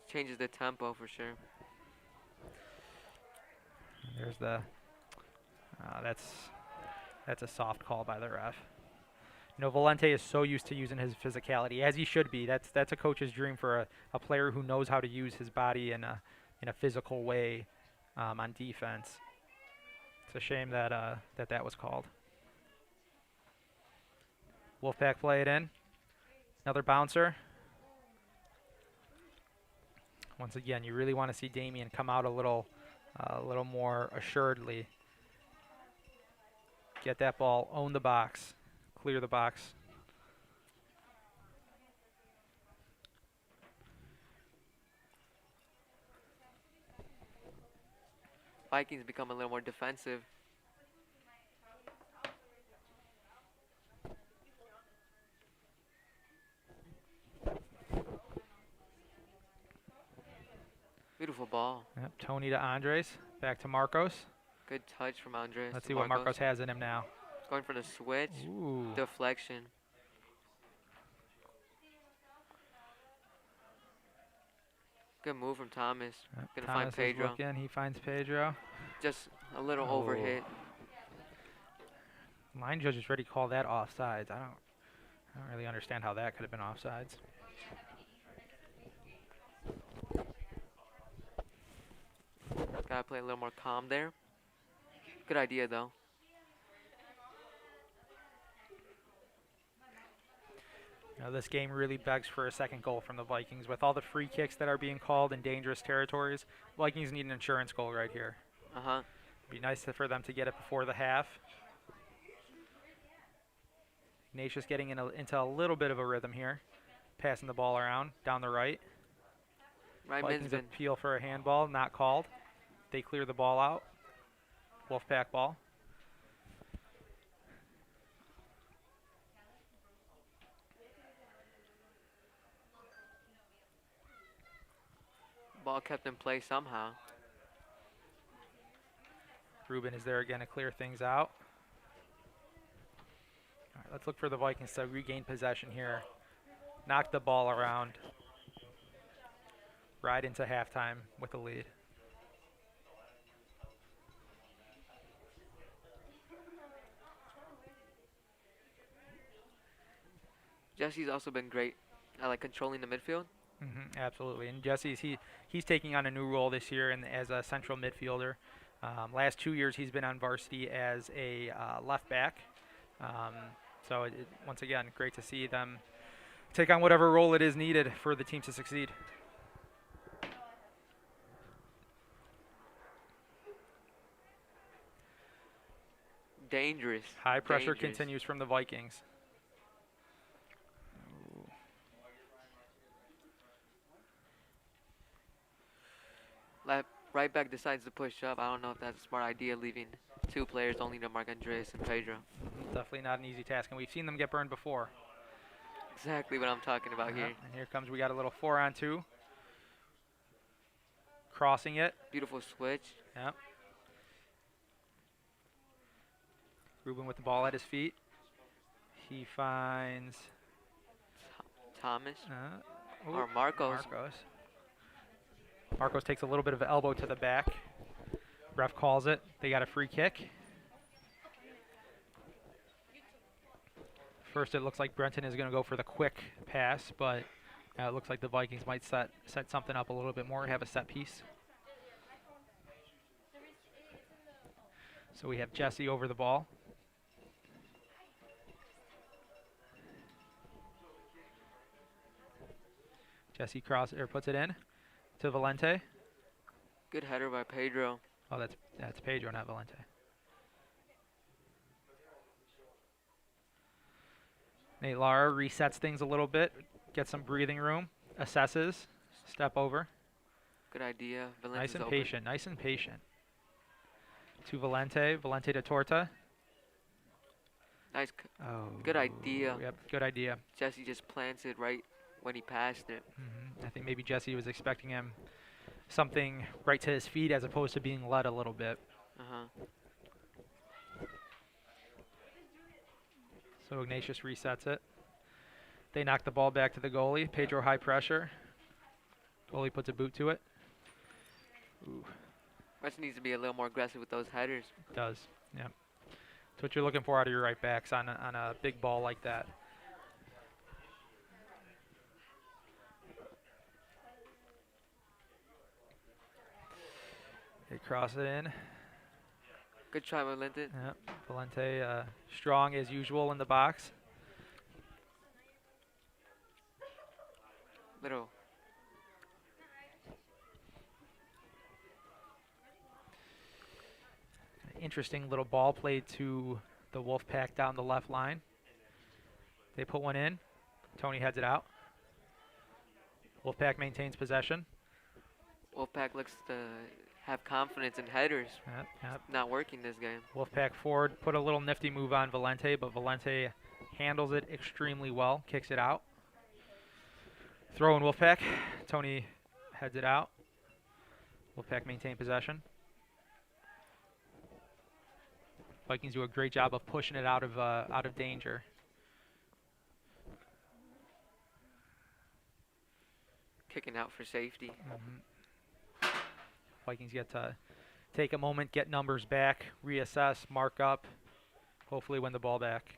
[SPEAKER 1] Changes the tempo for sure.
[SPEAKER 2] There's the that's a soft call by the ref. Valente is so used to using his physicality, as he should be. That's a coach's dream for a player who knows how to use his body in a physical way on defense. It's a shame that that was called. Wolfpack play it in. Another bouncer. Once again, you really want to see Damien come out a little more assuredly. Get that ball, own the box, clear the box.
[SPEAKER 1] Vikings become a little more defensive. Beautiful ball.
[SPEAKER 2] Yep, Tony to Andres, back to Marcos.
[SPEAKER 1] Good touch from Andres.
[SPEAKER 2] Let's
[SPEAKER 1] to
[SPEAKER 2] see what Marcos has in him now.
[SPEAKER 1] Going for the switch.
[SPEAKER 2] Ooh.
[SPEAKER 1] Deflection. Good move from Thomas.
[SPEAKER 2] Yep,
[SPEAKER 1] Gonna
[SPEAKER 2] Thomas
[SPEAKER 1] find
[SPEAKER 2] is
[SPEAKER 1] Pedro.
[SPEAKER 2] looking. He finds Pedro.
[SPEAKER 1] Just a little
[SPEAKER 2] Oh.
[SPEAKER 1] overhit.
[SPEAKER 2] Line judges already called that offsides. I don't really understand how that could have been offsides.
[SPEAKER 1] Gotta play a little more calm there. Good idea though.
[SPEAKER 2] This game really begs for a second goal from the Vikings. With all the free kicks that are being called in dangerous territories, Vikings need an insurance goal right here.
[SPEAKER 1] Uh-huh.
[SPEAKER 2] Be nice for them to get it before the half. Ignatius getting into a little bit of a rhythm here. Passing the ball around down the right.
[SPEAKER 1] Right
[SPEAKER 2] Vikings
[SPEAKER 1] Minsman.
[SPEAKER 2] appeal for a handball, not called. They clear the ball out. Wolfpack ball.
[SPEAKER 1] Ball kept in play somehow.
[SPEAKER 2] Ruben is there again to clear things out. All right, let's look for the Vikings to regain possession here. Knock the ball around. Ride into halftime with a lead.
[SPEAKER 1] Jesse's also been great at like controlling the midfield.
[SPEAKER 2] Absolutely, and Jesse's he's taking on a new role this year as a central midfielder. Last 2 years he's been on varsity as a left back. So once again, great to see them take on whatever role it is needed for the team to succeed.
[SPEAKER 1] Dangerous.
[SPEAKER 2] High pressure
[SPEAKER 1] Dangerous.
[SPEAKER 2] continues from the Vikings.
[SPEAKER 1] Right back decides to push up. I don't know if that's a smart idea, leaving two players only to mark Andres and Pedro.
[SPEAKER 2] Definitely not an easy task, and we've seen them get burned before.
[SPEAKER 1] Exactly what I'm talking about here.
[SPEAKER 2] And here comes, we got a little 4-on-2. Crossing it.
[SPEAKER 1] Beautiful switch.
[SPEAKER 2] Yep. Ruben with the ball at his feet. He finds
[SPEAKER 1] Thomas
[SPEAKER 2] ooh,
[SPEAKER 1] or Marcos.
[SPEAKER 2] Marcos takes a little bit of an elbow to the back. Ref calls it. They got a free kick. First, it looks like Brenton is going to go for the quick pass, but it looks like the Vikings might set something up a little bit more, have a set piece. So we have Jesse over the ball. Jesse puts it in. to Valente.
[SPEAKER 1] Good header by Pedro.
[SPEAKER 2] Oh, that's Pedro, not Valente. Nate Lara resets things a little bit, gets some breathing room, assesses, step over.
[SPEAKER 1] Good idea.
[SPEAKER 2] Nice
[SPEAKER 1] Valencia's
[SPEAKER 2] and
[SPEAKER 1] open.
[SPEAKER 2] patient, nice and patient. To Valente, Valente to Torta.
[SPEAKER 1] Nice.
[SPEAKER 2] Oh,
[SPEAKER 1] Good idea.
[SPEAKER 2] Yep, good idea.
[SPEAKER 1] Jesse just plants it right when he passed it.
[SPEAKER 2] I think maybe Jesse was expecting him something right to his feet as opposed to being led a little bit. So Ignatius resets it. They knock the ball back to the goalie. Pedro high pressure. Goalie puts a boot to it. Ooh,
[SPEAKER 1] West needs to be a little more aggressive with those headers.
[SPEAKER 2] does. Yep. That's what you're looking for out of your right backs on a big ball like that. They cross it in.
[SPEAKER 1] Good try, Valente.
[SPEAKER 2] Yep. Valente strong as usual in the box.
[SPEAKER 1] Little.
[SPEAKER 2] Interesting little ball played to the Wolfpack down the left line. They put one in. Tony heads it out. Wolfpack maintains possession.
[SPEAKER 1] Wolfpack looks to have confidence in headers.
[SPEAKER 2] Yep.
[SPEAKER 1] Not working this game.
[SPEAKER 2] Wolfpack forward put a little nifty move on Valente, but Valente handles it extremely well, kicks it out. Throw in Wolfpack. Tony heads it out. Wolfpack maintain possession. Vikings do a great job of pushing it out of danger.
[SPEAKER 1] Kicking out for safety.
[SPEAKER 2] Vikings get to take a moment, get numbers back, reassess, mark up, hopefully win the ball back.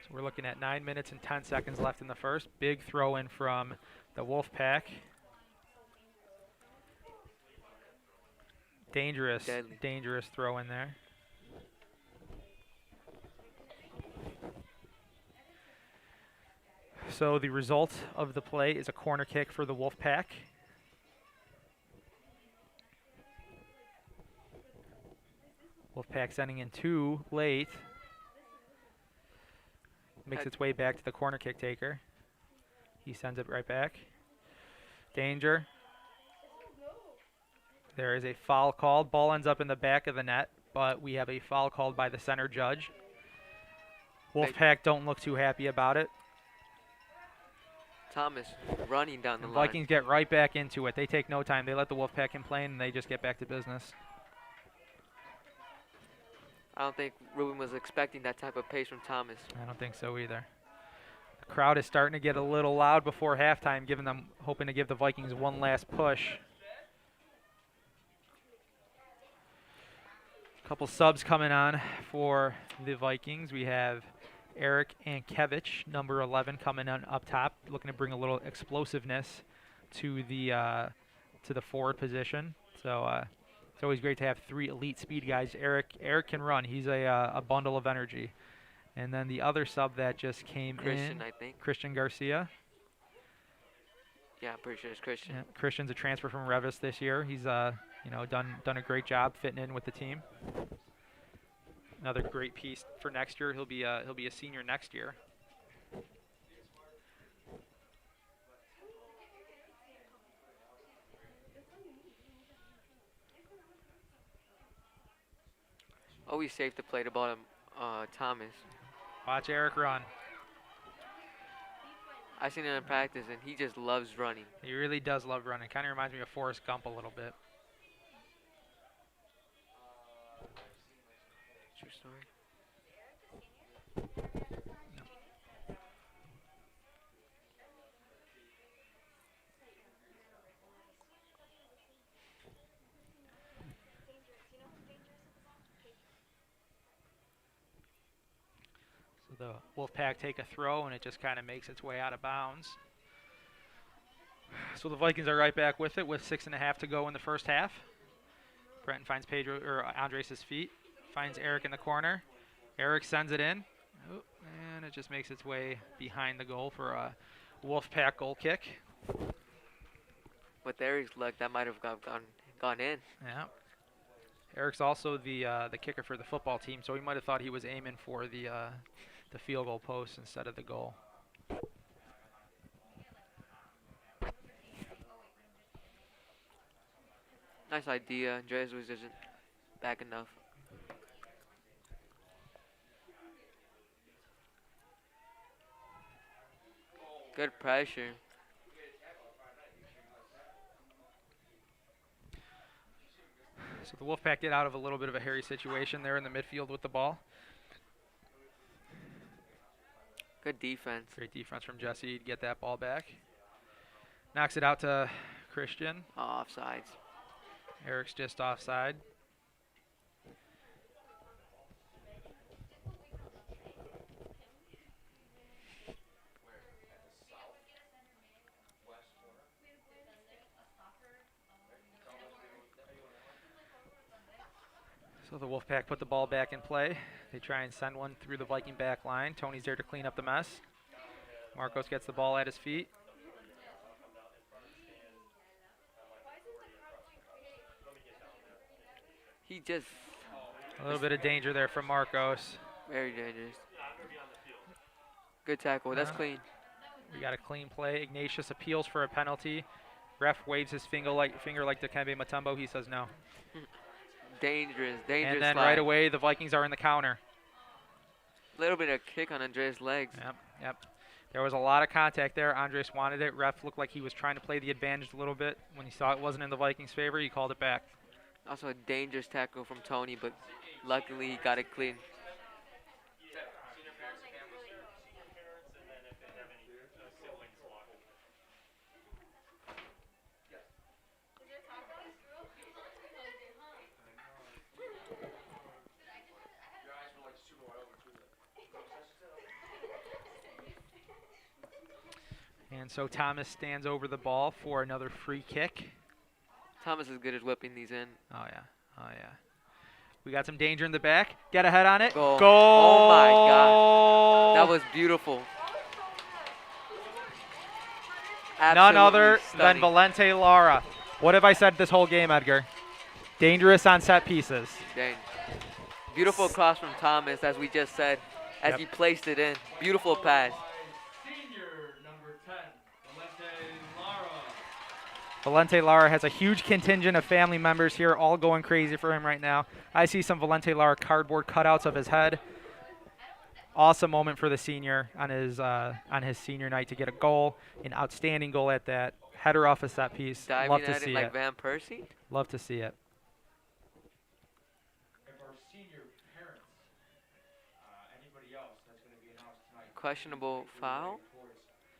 [SPEAKER 2] So we're looking at 9 minutes and 10 seconds left in the first. Big throw in from the Wolfpack. Dangerous throw in there. So the result of the play is a corner kick for the Wolfpack. Wolfpack sending in two late. Makes its way back to the corner kick taker. He sends it right back. Danger. There is a foul called. Ball ends up in the back of the net, but we have a foul called by the center judge. Wolfpack don't look too happy about it.
[SPEAKER 1] Thomas running down the line.
[SPEAKER 2] Vikings get right back into it. They take no time. They let the Wolfpack complain, and they just get back to business.
[SPEAKER 1] I don't think Ruben was expecting that type of pace from Thomas.
[SPEAKER 2] I don't think so either. The crowd is starting to get a little loud before halftime, hoping to give the Vikings one last push. A couple subs coming on for the Vikings. We have Eric Ankevich, number 11, coming on up top, looking to bring a little explosiveness to the forward position. So it's always great to have three elite speed guys. Eric can run. He's a bundle of energy. And then the other sub that just came
[SPEAKER 1] Christian,
[SPEAKER 2] in,
[SPEAKER 1] I think.
[SPEAKER 2] Christian Garcia.
[SPEAKER 1] Yeah, I'm pretty sure it's Christian.
[SPEAKER 2] Yeah, Christian's a transfer from Revis this year. He's done a great job fitting in with the team. Another great piece for next year. He'll be a senior next year.
[SPEAKER 1] Always safe to play the ball to Thomas.
[SPEAKER 2] Watch Eric run.
[SPEAKER 1] I've seen him in practice, and he just loves running.
[SPEAKER 2] He really does love running. Kind of reminds me of Forrest Gump a little bit.
[SPEAKER 1] True story.
[SPEAKER 2] So the Wolfpack take a throw, and it just kind of makes its way out of bounds. So the Vikings are right back with it with 6.5 to go in the first half. Brenton finds Andres' feet, finds Eric in the corner. Eric sends it in. Oh, and it just makes its way behind the goal for a Wolfpack goal kick.
[SPEAKER 1] With Eric's luck, that might have gone in.
[SPEAKER 2] Yeah. Eric's also the kicker for the football team, so he might have thought he was aiming for the field goal post instead of the goal.
[SPEAKER 1] Nice idea. Andreas was just back enough. Good pressure.
[SPEAKER 2] So the Wolfpack get out of a little bit of a hairy situation there in the midfield with the ball.
[SPEAKER 1] Good defense.
[SPEAKER 2] Great defense from Jesse to get that ball back. Knocks it out to Christian.
[SPEAKER 1] Offsides.
[SPEAKER 2] Eric's just offside. So the Wolfpack put the ball back in play. They try and send one through the Viking back line. Tony's there to clean up the mess. Marcos gets the ball at his feet.
[SPEAKER 1] He just
[SPEAKER 2] A little bit of danger there from Marcos.
[SPEAKER 1] very dangerous. Good tackle. That's clean.
[SPEAKER 2] We got a clean play. Ignatius appeals for a penalty. Ref waves his finger like Dikembe Mutombo. He says no.
[SPEAKER 1] Dangerous.
[SPEAKER 2] And then
[SPEAKER 1] slide.
[SPEAKER 2] right away, the Vikings are in the counter.
[SPEAKER 1] Little bit of kick on Andreas' legs.
[SPEAKER 2] Yep. There was a lot of contact there. Andres wanted it. Ref looked like he was trying to play the advantage a little bit. When he saw it wasn't in the Vikings' favor, he called it back.
[SPEAKER 1] Also a dangerous tackle from Tony, but luckily he got it clean.
[SPEAKER 2] And so Thomas stands over the ball for another free kick.
[SPEAKER 1] Thomas is good at whipping these in.
[SPEAKER 2] Oh, yeah. We got some danger in the back. Get a head on it.
[SPEAKER 1] Goal.
[SPEAKER 2] Goal!
[SPEAKER 1] Oh, my God. That was beautiful.
[SPEAKER 2] None other
[SPEAKER 1] Absolutely
[SPEAKER 2] than
[SPEAKER 1] stunning.
[SPEAKER 2] Valente Lara. What have I said this whole game, Edgar? Dangerous on set pieces.
[SPEAKER 1] Dang. Beautiful cross from Thomas, as we just said, as
[SPEAKER 2] Yep.
[SPEAKER 1] he placed it in. Beautiful pass.
[SPEAKER 3] Senior number 10, Valente Lara.
[SPEAKER 2] Valente Lara has a huge contingent of family members here, all going crazy for him right now. I see some Valente Lara cardboard cutouts of his head. Awesome moment for the senior on his senior night to get a goal, an outstanding goal at that. Header off a set piece.
[SPEAKER 1] Diving
[SPEAKER 2] Love to
[SPEAKER 1] at it
[SPEAKER 2] see
[SPEAKER 1] like
[SPEAKER 2] it.
[SPEAKER 1] Van Persie.
[SPEAKER 2] Love to see it.
[SPEAKER 3] If our senior parents, anybody else that's going to be announced tonight.
[SPEAKER 1] Questionable foul.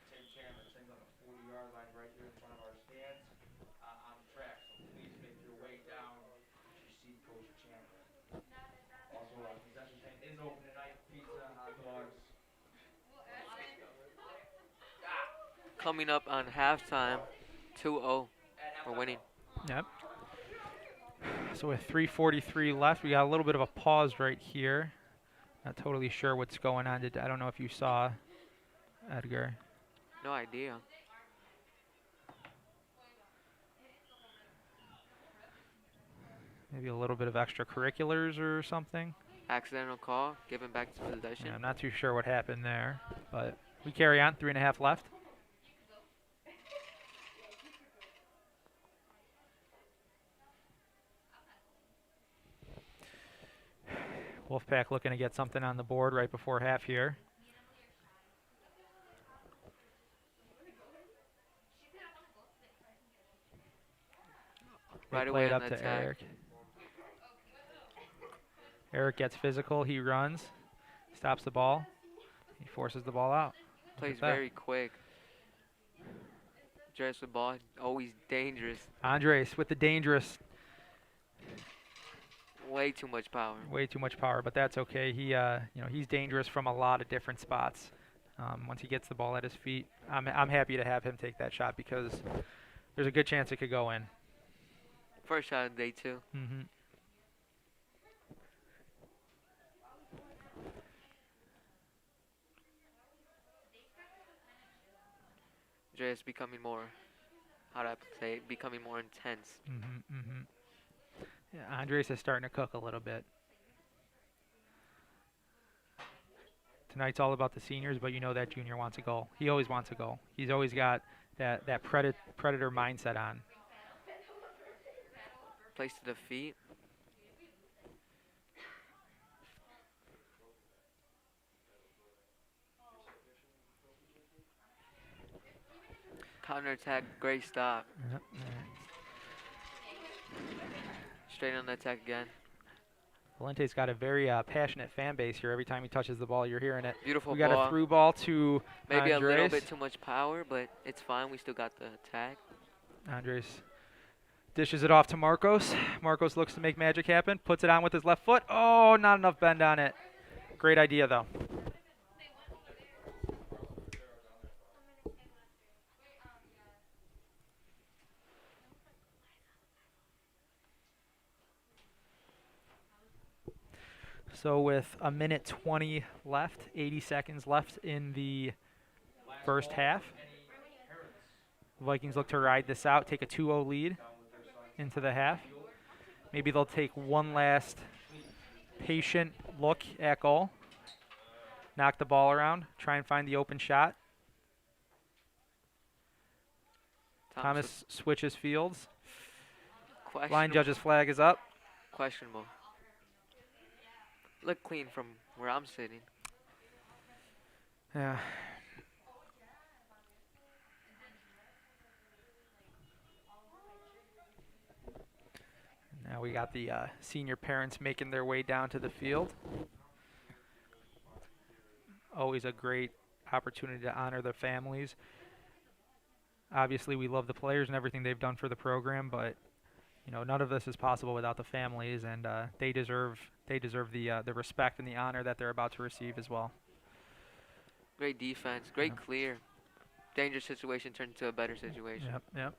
[SPEAKER 3] Same camera, same on the 40-yard line right here in front of our stands on the track. So please make your way down to see Coach Chandler. Also, concession stand is open tonight. Pizza, hot dogs.
[SPEAKER 1] Coming up on halftime, 2-0. We're winning.
[SPEAKER 2] Yep. So with 3:43 left, we got a little bit of a pause right here. Not totally sure what's going on. I don't know if you saw, Edgar.
[SPEAKER 1] No idea.
[SPEAKER 2] Maybe a little bit of extracurriculars or something.
[SPEAKER 1] Accidental call, given back to possession.
[SPEAKER 2] Yeah, I'm not too sure what happened there, but we carry on. 3.5 left. Wolfpack looking to get something on the board right before half here. They
[SPEAKER 1] Right
[SPEAKER 2] play
[SPEAKER 1] away
[SPEAKER 2] it
[SPEAKER 1] on
[SPEAKER 2] up
[SPEAKER 1] the
[SPEAKER 2] to
[SPEAKER 1] attack.
[SPEAKER 2] Eric. Eric gets physical. He runs, stops the ball. He forces the ball out. Look
[SPEAKER 1] Plays
[SPEAKER 2] at that.
[SPEAKER 1] very quick. Dress the ball, always dangerous.
[SPEAKER 2] Andres with the dangerous.
[SPEAKER 1] Way too much power.
[SPEAKER 2] Way too much power, but that's okay. He's dangerous from a lot of different spots. Once he gets the ball at his feet, I'm happy to have him take that shot because there's a good chance it could go in.
[SPEAKER 1] First shot of the day, too.
[SPEAKER 2] Mm-hmm.
[SPEAKER 1] Just becoming more, how do I say it, becoming more intense.
[SPEAKER 2] Yeah, Andres is starting to cook a little bit. Tonight's all about the seniors, but you know that junior wants a goal. He always wants a goal. He's always got that predator mindset on.
[SPEAKER 1] Place to the feet. Counter attack, great stop.
[SPEAKER 2] Yep.
[SPEAKER 1] Straight on the attack again.
[SPEAKER 2] Valente's got a very passionate fan base here. Every time he touches the ball, you're hearing it.
[SPEAKER 1] Beautiful
[SPEAKER 2] We got a
[SPEAKER 1] ball.
[SPEAKER 2] through ball to
[SPEAKER 1] Maybe a little
[SPEAKER 2] Andres.
[SPEAKER 1] bit too much power, but it's fine. We still got the attack.
[SPEAKER 2] Andres dishes it off to Marcos. Marcos looks to make magic happen. Puts it on with his left foot. Oh, not enough bend on it. Great idea, though. So with a minute 20 left, 80 seconds left in the first half, Vikings look to ride this out, take a 2-0 lead into the half. Maybe they'll take one last patient look at goal, knock the ball around, try and find the open shot. Thomas switches fields. Line judge's flag is up.
[SPEAKER 1] Questionable. Look clean from where I'm sitting.
[SPEAKER 2] Yeah. Now we got the senior parents making their way down to the field. Always a great opportunity to honor the families. Obviously, we love the players and everything they've done for the program, but you know, none of this is possible without the families, and they deserve the respect and the honor that they're about to receive as well.
[SPEAKER 1] Great defense, great clear. Dangerous situation turned into a better situation.
[SPEAKER 2] Yep.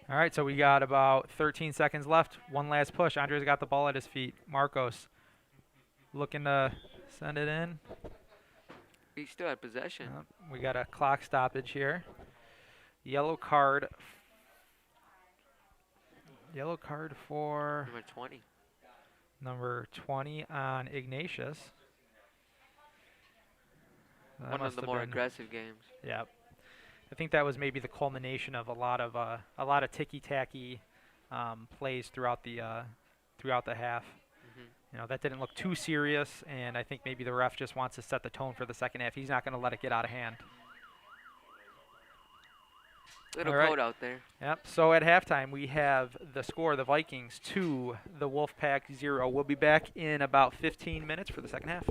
[SPEAKER 2] All right, so we got about 13 seconds left. One last push. Andres got the ball at his feet. Marcos looking to send it in.
[SPEAKER 1] He still had possession.
[SPEAKER 2] We got a clock stoppage here. Yellow card for
[SPEAKER 1] Number 20.
[SPEAKER 2] number 20 on Ignatius. That
[SPEAKER 1] One of
[SPEAKER 2] must
[SPEAKER 1] the
[SPEAKER 2] have
[SPEAKER 1] more
[SPEAKER 2] been-
[SPEAKER 1] aggressive games.
[SPEAKER 2] Yep. I think that was maybe the culmination of a lot of ticky-tacky plays throughout the half. You know, that didn't look too serious, and I think maybe the ref just wants to set the tone for the second half. He's not going to let it get out of hand.
[SPEAKER 1] Little
[SPEAKER 2] All right.
[SPEAKER 1] cold out there.
[SPEAKER 2] Yep. So at halftime, we have the score: the Vikings 2, the Wolfpack 0. We'll be back in about 15 minutes for the second half.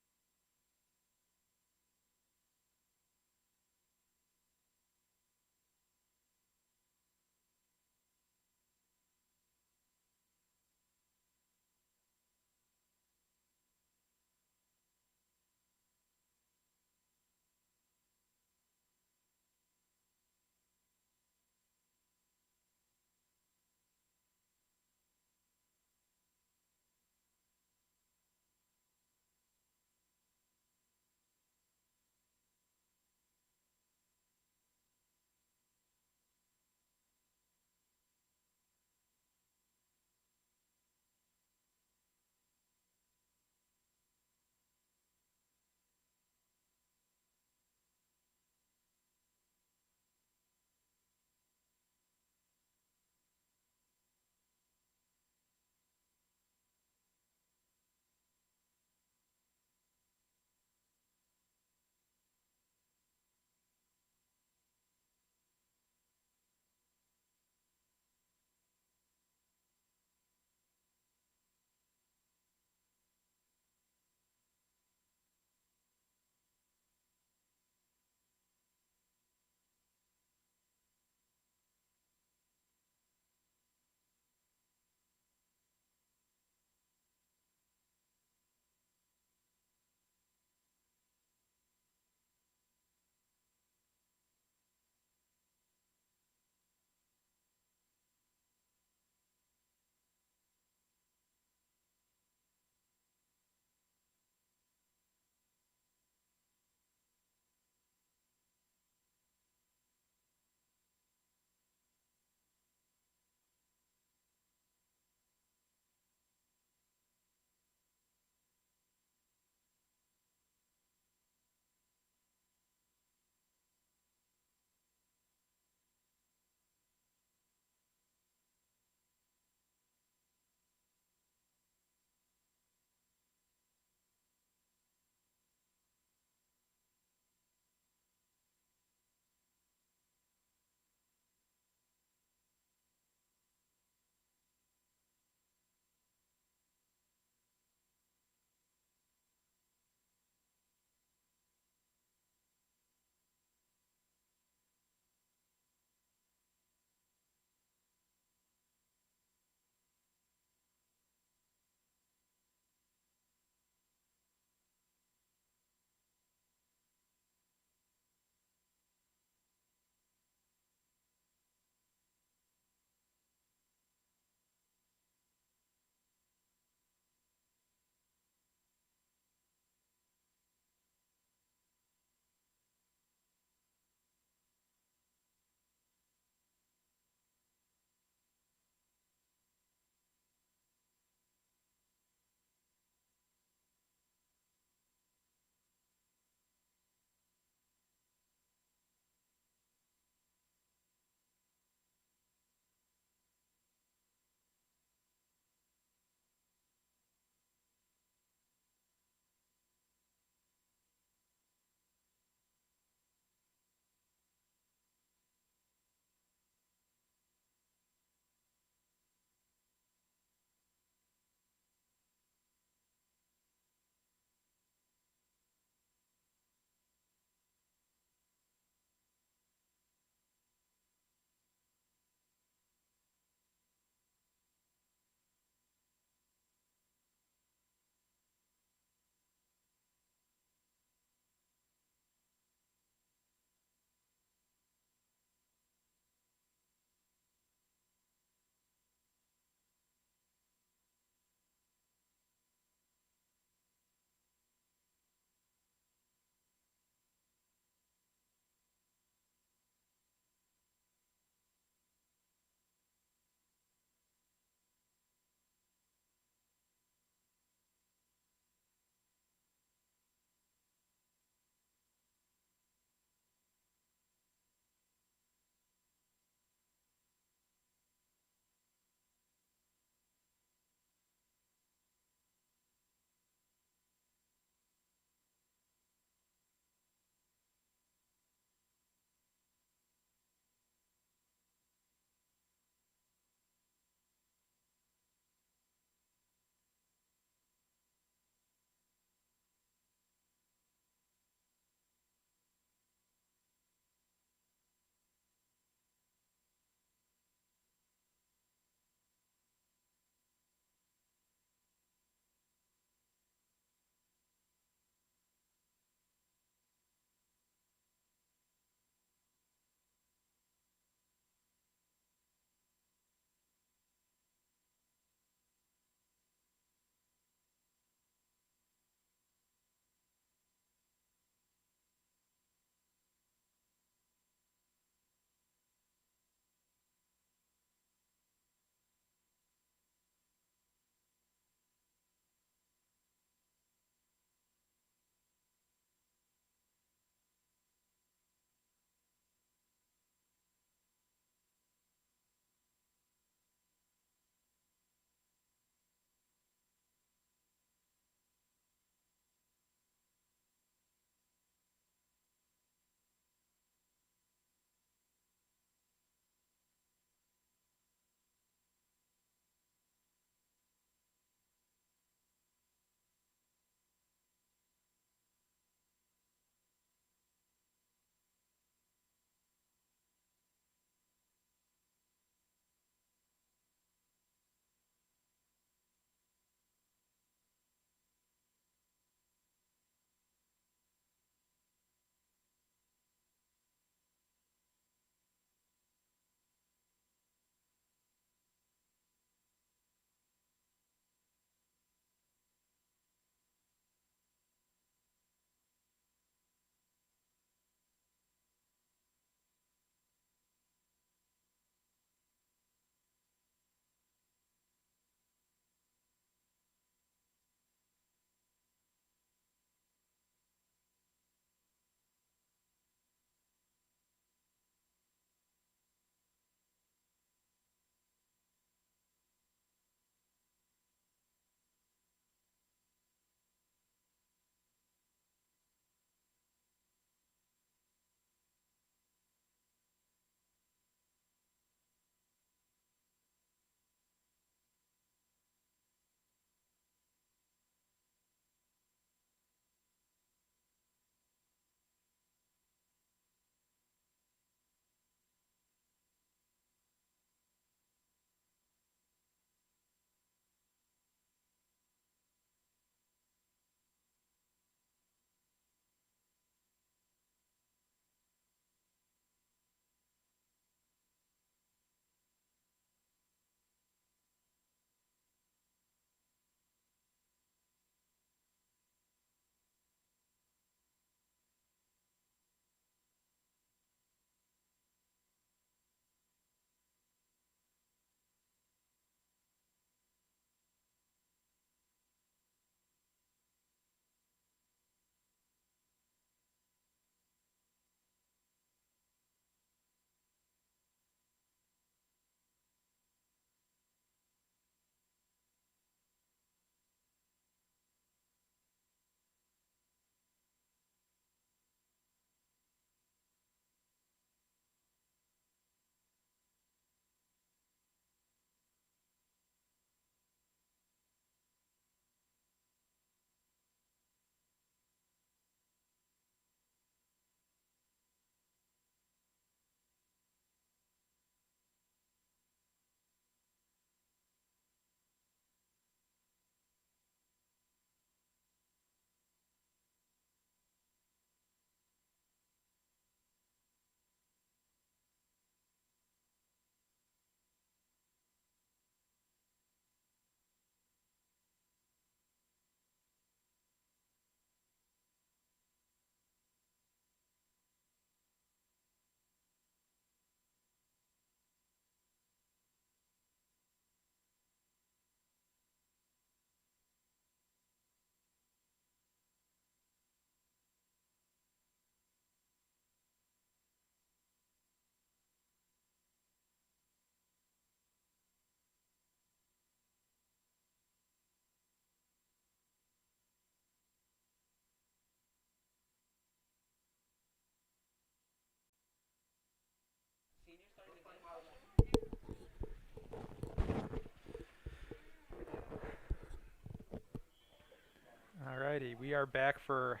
[SPEAKER 2] Alrighty, we are back for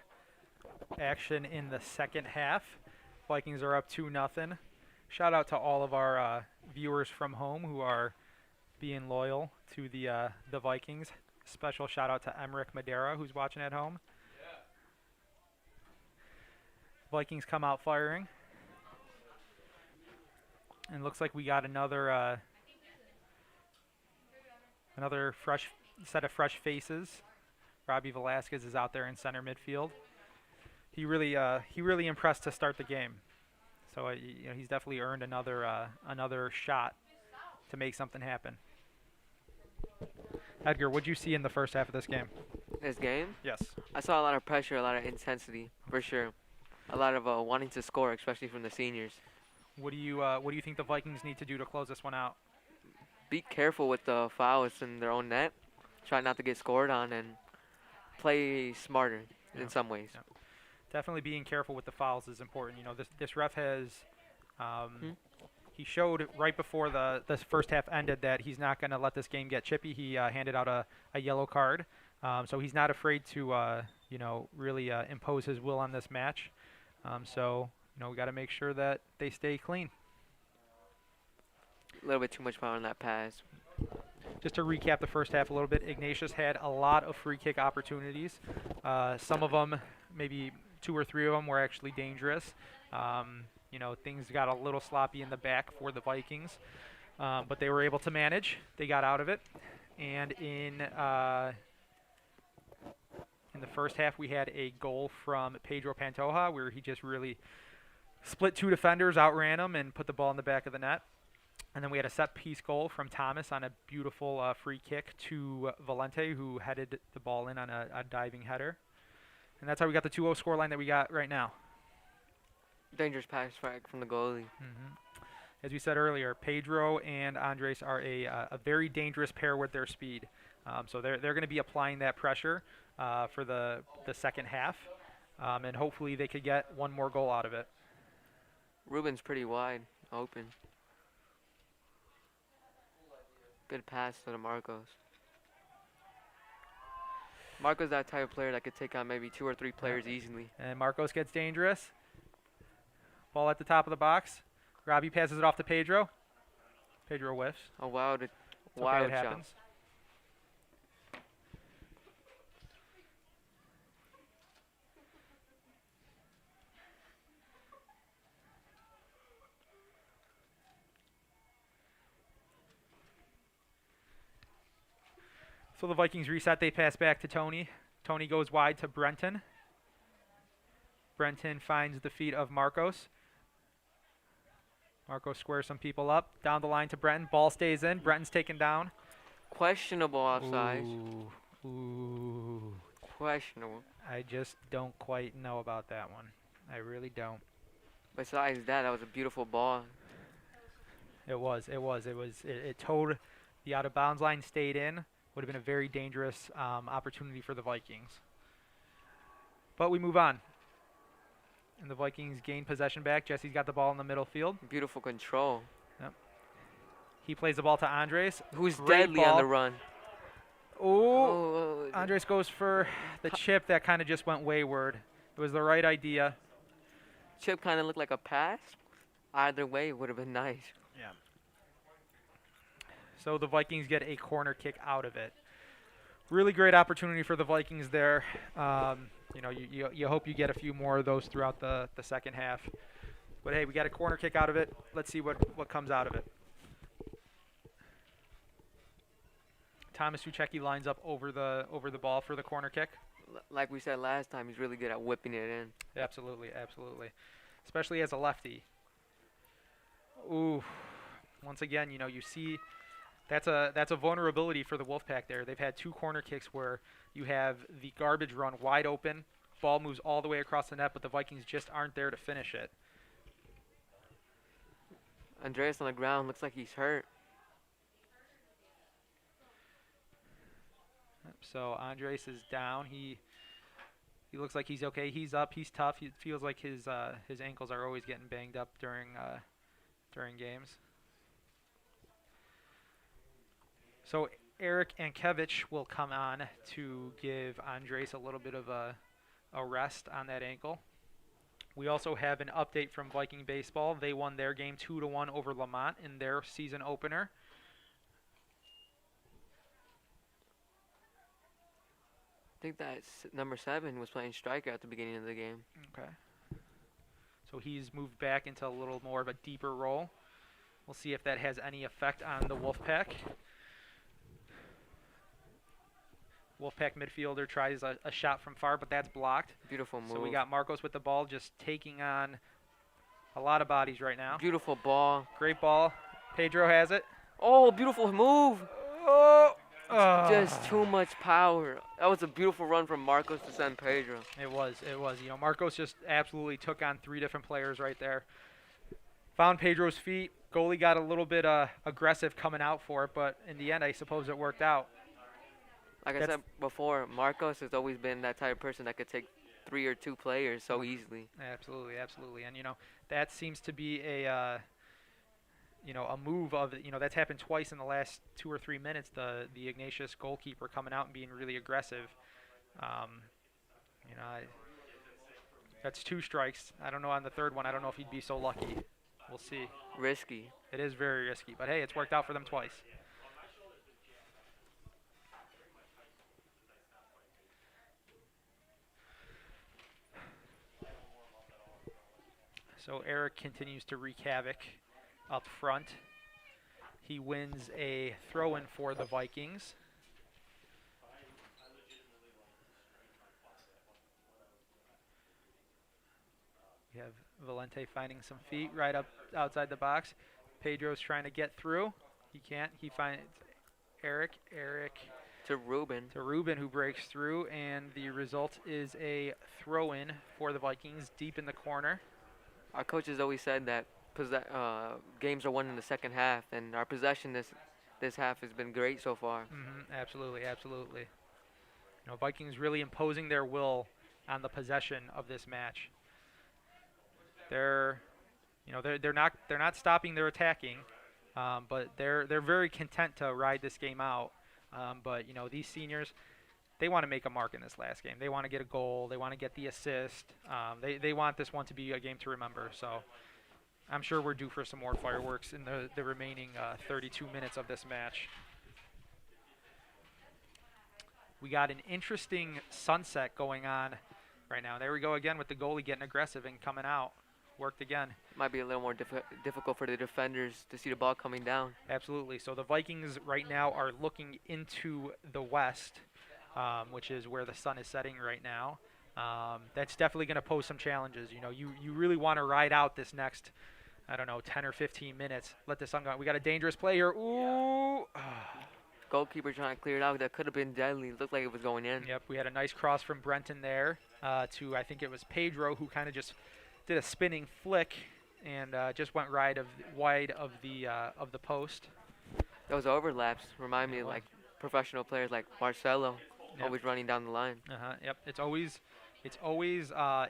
[SPEAKER 2] action in the second half. Vikings are up 2-0. Shout out to all of our viewers from home who are being loyal to the Vikings. Special shout out to Emmerich Madeira who's watching at home. Vikings come out firing. And looks like we got another fresh set of fresh faces. Robbie Velasquez is out there in center midfield. He really impressed to start the game. So he's definitely earned another shot to make something happen. Edgar, what'd you see in the first half of this game?
[SPEAKER 1] This game,
[SPEAKER 2] Yes.
[SPEAKER 1] I saw a lot of pressure, a lot of intensity, for sure. A lot of wanting to score, especially from the seniors.
[SPEAKER 2] What do you think the Vikings need to do to close this one out?
[SPEAKER 1] Be careful with the fouls in their own net. Try not to get scored on and play smarter
[SPEAKER 2] Yeah.
[SPEAKER 1] in some ways.
[SPEAKER 2] Yeah. Definitely being careful with the fouls is important. This ref has he showed right before the first half ended that he's not going to let this game get chippy. He handed out a yellow card, so he's not afraid to really impose his will on this match. So we got to make sure that they stay clean.
[SPEAKER 1] A little bit too much power on that pass.
[SPEAKER 2] Just to recap the first half a little bit, Ignatius had a lot of free kick opportunities. Some of them, maybe 2 or 3 of them, were actually dangerous. Things got a little sloppy in the back for the Vikings, but they were able to manage. They got out of it. And in the first half, we had a goal from Pedro Pantoja where he just really split 2 defenders, outran them, and put the ball in the back of the net. And then we had a set-piece goal from Thomas on a beautiful free kick to Valente, who headed the ball in on a diving header. And that's how we got the 2-0 scoreline that we got right now.
[SPEAKER 1] Dangerous pass frag from the goalie.
[SPEAKER 2] As we said earlier, Pedro and Andres are a very dangerous pair with their speed. So they're going to be applying that pressure for the second half. And hopefully they could get one more goal out of it.
[SPEAKER 1] Ruben's pretty wide, open. Good pass to the Marcos. Marcos that type of player that could take on maybe 2 or 3 players easily.
[SPEAKER 2] And Marcos gets dangerous. Ball at the top of the box. Robbie passes it off to Pedro. Pedro whiffs.
[SPEAKER 1] A wild
[SPEAKER 2] It's okay,
[SPEAKER 1] shot.
[SPEAKER 2] it happens. So the Vikings reset. They pass back to Tony. Tony goes wide to Brenton. Brenton finds the feet of Marcos. Marcos squares some people up. Down the line to Brenton. Ball stays in. Brenton's taken down.
[SPEAKER 1] Questionable offside.
[SPEAKER 2] Ooh.
[SPEAKER 1] Questionable.
[SPEAKER 2] I just don't quite know about that one. I really don't.
[SPEAKER 1] Besides that was a beautiful ball.
[SPEAKER 2] It was. It towed the out of bounds line, stayed in. Would have been a very dangerous opportunity for the Vikings. But we move on. And the Vikings gain possession back. Jesse's got the ball in the middle field.
[SPEAKER 1] Beautiful control.
[SPEAKER 2] He plays the ball to Andres.
[SPEAKER 1] Who's
[SPEAKER 2] Great
[SPEAKER 1] deadly
[SPEAKER 2] ball.
[SPEAKER 1] on the run.
[SPEAKER 2] Oh, Andres goes for the chip that kind of just went wayward. It was the right idea.
[SPEAKER 1] Chip kind of looked like a pass. Either way, it would have been nice.
[SPEAKER 2] Yeah. So the Vikings get a corner kick out of it. Really great opportunity for the Vikings there. You hope you get a few more of those throughout the second half. But hey, we got a corner kick out of it. Let's see what comes out of it. Thomas Suchecki lines up over the ball for the corner kick.
[SPEAKER 1] Like we said last time, he's really good at whipping it in.
[SPEAKER 2] Absolutely. Especially as a lefty. Ooh. Once again, you see that's a vulnerability for the Wolfpack there. They've had 2 corner kicks where you have the garbage run wide open, ball moves all the way across the net, but the Vikings just aren't there to finish it.
[SPEAKER 1] Andreas on the ground looks like he's hurt.
[SPEAKER 2] So Andres is down. He looks like he's okay. He's up. He's tough. He feels like his ankles are always getting banged up during games. So Eric Ankevich will come on to give Andres a little bit of a rest on that ankle. We also have an update from Viking baseball. They won their game 2-1 over Lamont in their season opener.
[SPEAKER 1] I think that number 7 was playing striker at the beginning of the game.
[SPEAKER 2] Okay. So he's moved back into a little more of a deeper role. We'll see if that has any effect on the Wolfpack. Wolfpack midfielder tries a shot from far, but that's blocked.
[SPEAKER 1] Beautiful move.
[SPEAKER 2] So we got Marcos with the ball, just taking on a lot of bodies right now.
[SPEAKER 1] Beautiful ball.
[SPEAKER 2] Great ball. Pedro has it.
[SPEAKER 1] Oh, beautiful move.
[SPEAKER 2] Oh!
[SPEAKER 1] Just too much power. That was a beautiful run from Marcos to San Pedro.
[SPEAKER 2] It was. You know, Marcos just absolutely took on 3 different players right there. Found Pedro's feet. Goalie got a little bit aggressive coming out for it, but in the end, I suppose it worked out.
[SPEAKER 1] Like I said before, Marcos has always been that type of person that could take 3 or 2 players so easily.
[SPEAKER 2] Absolutely. And, you know, that seems to be a move of, you know, that's happened twice in the last 2 or 3 minutes, the Ignatius goalkeeper coming out and being really aggressive. That's 2 strikes. I don't know on the third one. I don't know if he'd be so lucky. We'll see.
[SPEAKER 1] Risky.
[SPEAKER 2] It is very risky, but hey, it's worked out for them twice. So Eric continues to wreak havoc up front. He wins a throw-in for the Vikings. We have Valente finding some feet right up outside the box. Pedro's trying to get through. He can't. He finds Eric.
[SPEAKER 1] To Ruben,
[SPEAKER 2] who breaks through, and the result is a throw-in for the Vikings deep in the corner.
[SPEAKER 1] Our coaches always said that games are won in the second half, and our possession this half has been great so far.
[SPEAKER 2] Absolutely. You know, Vikings really imposing their will on the possession of this match. They're not stopping their attacking, but they're very content to ride this game out. But you know, these seniors, they want to make a mark in this last game. They want to get a goal. They want to get the assist. They want this one to be a game to remember. So I'm sure we're due for some more fireworks in the remaining 32 minutes of this match. We got an interesting sunset going on right now. There we go again with the goalie getting aggressive and coming out. Worked again.
[SPEAKER 1] Might be a little more difficult for the defenders to see the ball coming down.
[SPEAKER 2] Absolutely. So the Vikings right now are looking into the west, which is where the sun is setting right now. That's definitely going to pose some challenges. You know, you really want to ride out this next, 10 or 15 minutes. Let the sun go. We got a dangerous play here. Ooh.
[SPEAKER 1] Goalkeeper trying to clear it out. That could have been deadly. Looked like it was going in.
[SPEAKER 2] Yep. We had a nice cross from Brenton there to, I think it was Pedro, who kind of just did a spinning flick and just went wide of the post.
[SPEAKER 1] Those overlaps remind me of like professional players like Marcelo, always running down the line.
[SPEAKER 2] Yep. It's always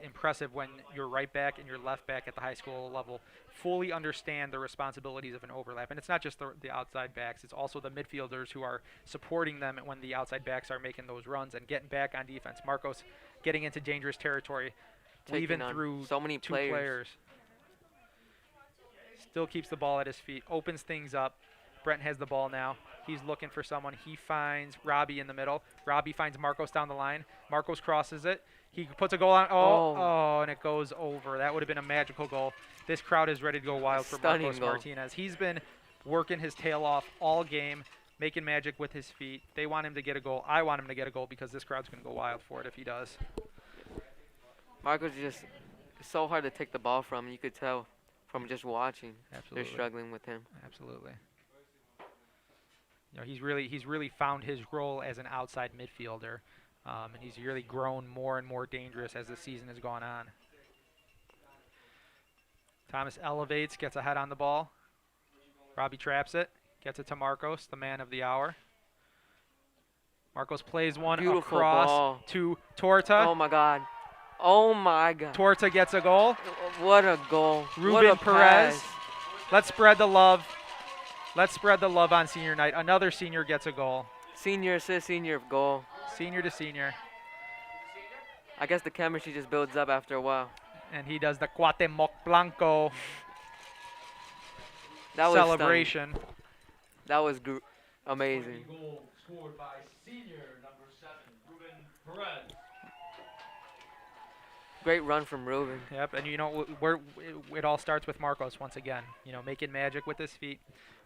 [SPEAKER 2] impressive when your right back and your left back at the high school level fully understand the responsibilities of an overlap. And it's not just the outside backs, it's also the midfielders who are supporting them when the outside backs are making those runs and getting back on defense. Marcos getting into dangerous territory, weaving through
[SPEAKER 1] so many
[SPEAKER 2] 2 players. Still keeps the ball at his feet, opens things up. Brent has the ball now. He's looking for someone. He finds Robbie in the middle. Robbie finds Marcos down the line. Marcos crosses it. He puts a goal on. And it goes over. That would have been a magical goal. This crowd is ready to go wild for Marcos Martinez. He's been working his tail off all game, making magic with his feet. They want him to get a goal. I want him to get a goal because this crowd's going to go wild for it if he does.
[SPEAKER 1] Marcos is so hard to take the ball from. You could tell from just watching.
[SPEAKER 2] Absolutely.
[SPEAKER 1] They're struggling with him.
[SPEAKER 2] Absolutely. You know, he's really found his role as an outside midfielder, and he's really grown more and more dangerous as the season has gone on. Thomas elevates, gets a head on the ball. Robbie traps it, gets it to Marcos, the man of the hour. Marcos plays one
[SPEAKER 1] Beautiful
[SPEAKER 2] across
[SPEAKER 1] ball.
[SPEAKER 2] to Torta.
[SPEAKER 1] Oh my God. Oh my God.
[SPEAKER 2] Torta gets a goal.
[SPEAKER 1] What a goal.
[SPEAKER 2] Ruben
[SPEAKER 1] what a
[SPEAKER 2] Perez.
[SPEAKER 1] pass.
[SPEAKER 2] Let's spread the love. Let's spread the love on senior night. Another senior gets a goal.
[SPEAKER 1] Senior assist, senior goal.
[SPEAKER 2] Senior to senior.
[SPEAKER 1] I guess the chemistry just builds up after a while.
[SPEAKER 2] And he does the Cuauhtemoc Blanco
[SPEAKER 1] That was stunning.
[SPEAKER 2] celebration.
[SPEAKER 1] That was amazing.
[SPEAKER 3] Goal scored by senior number 7, Ruben Perez.
[SPEAKER 1] Great run from Ruben.
[SPEAKER 2] Yep, and it all starts with Marcos once again. Making magic with his feet.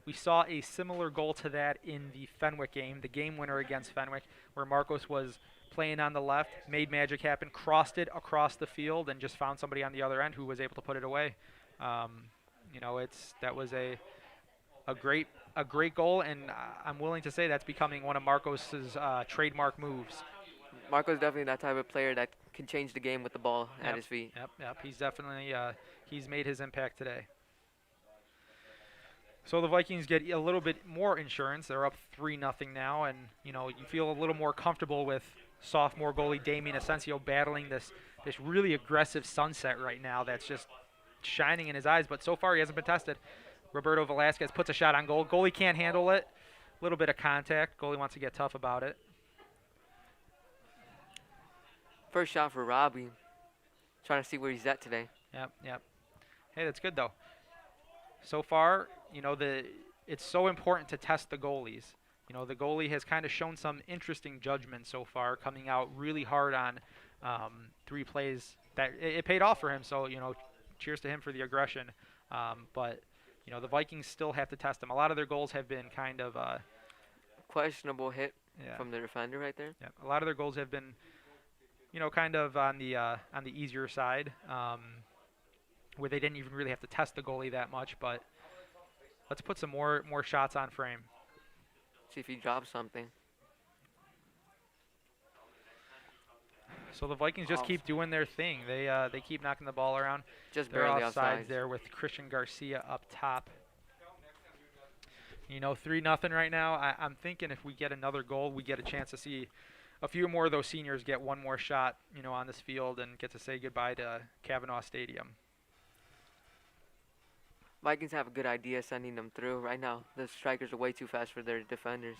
[SPEAKER 2] We saw a similar goal to that in the Fenwick game, the game winner against Fenwick, where Marcos was playing on the left, made magic happen, crossed it across the field, and just found somebody on the other end who was able to put it away. That was a great goal, and I'm willing to say that's becoming one of Marcos's trademark moves.
[SPEAKER 1] Marco's definitely that type of player that can change the game with the ball at his feet.
[SPEAKER 2] Yep. He's definitely he's made his impact today. So the Vikings get a little bit more insurance. They're up 3-0 now, and you feel a little more comfortable with sophomore goalie Damien Asensio battling this really aggressive sunset right now that's just shining in his eyes. But so far he hasn't been tested. Roberto Velasquez puts a shot on goal. Goalie can't handle it. A little bit of contact. Goalie wants to get tough about it.
[SPEAKER 1] First shot for Robbie. Trying to see where he's at today.
[SPEAKER 2] Yep. Hey, that's good though. So far, it's so important to test the goalies. The goalie has kind of shown some interesting judgment so far, coming out really hard on 3 plays. That it paid off for him. So cheers to him for the aggression. But the Vikings still have to test him. A lot of their goals have been kind of
[SPEAKER 1] questionable hit from the defender right there.
[SPEAKER 2] Yeah, a lot of their goals have been, kind of on the easier side, where they didn't even really have to test the goalie that much. But let's put some more shots on frame.
[SPEAKER 1] See if he drops something.
[SPEAKER 2] So the Vikings just keep doing their thing. They keep knocking the ball around.
[SPEAKER 1] Just
[SPEAKER 2] They're
[SPEAKER 1] barely
[SPEAKER 2] offsides
[SPEAKER 1] offsides.
[SPEAKER 2] there with Christian Garcia up top. 3-0 right now. I'm thinking if we get another goal, we get a chance to see a few more of those seniors get one more shot, on this field and get to say goodbye to Kavanaugh Stadium.
[SPEAKER 1] Vikings have a good idea sending them through. Right now, the strikers are way too fast for their defenders.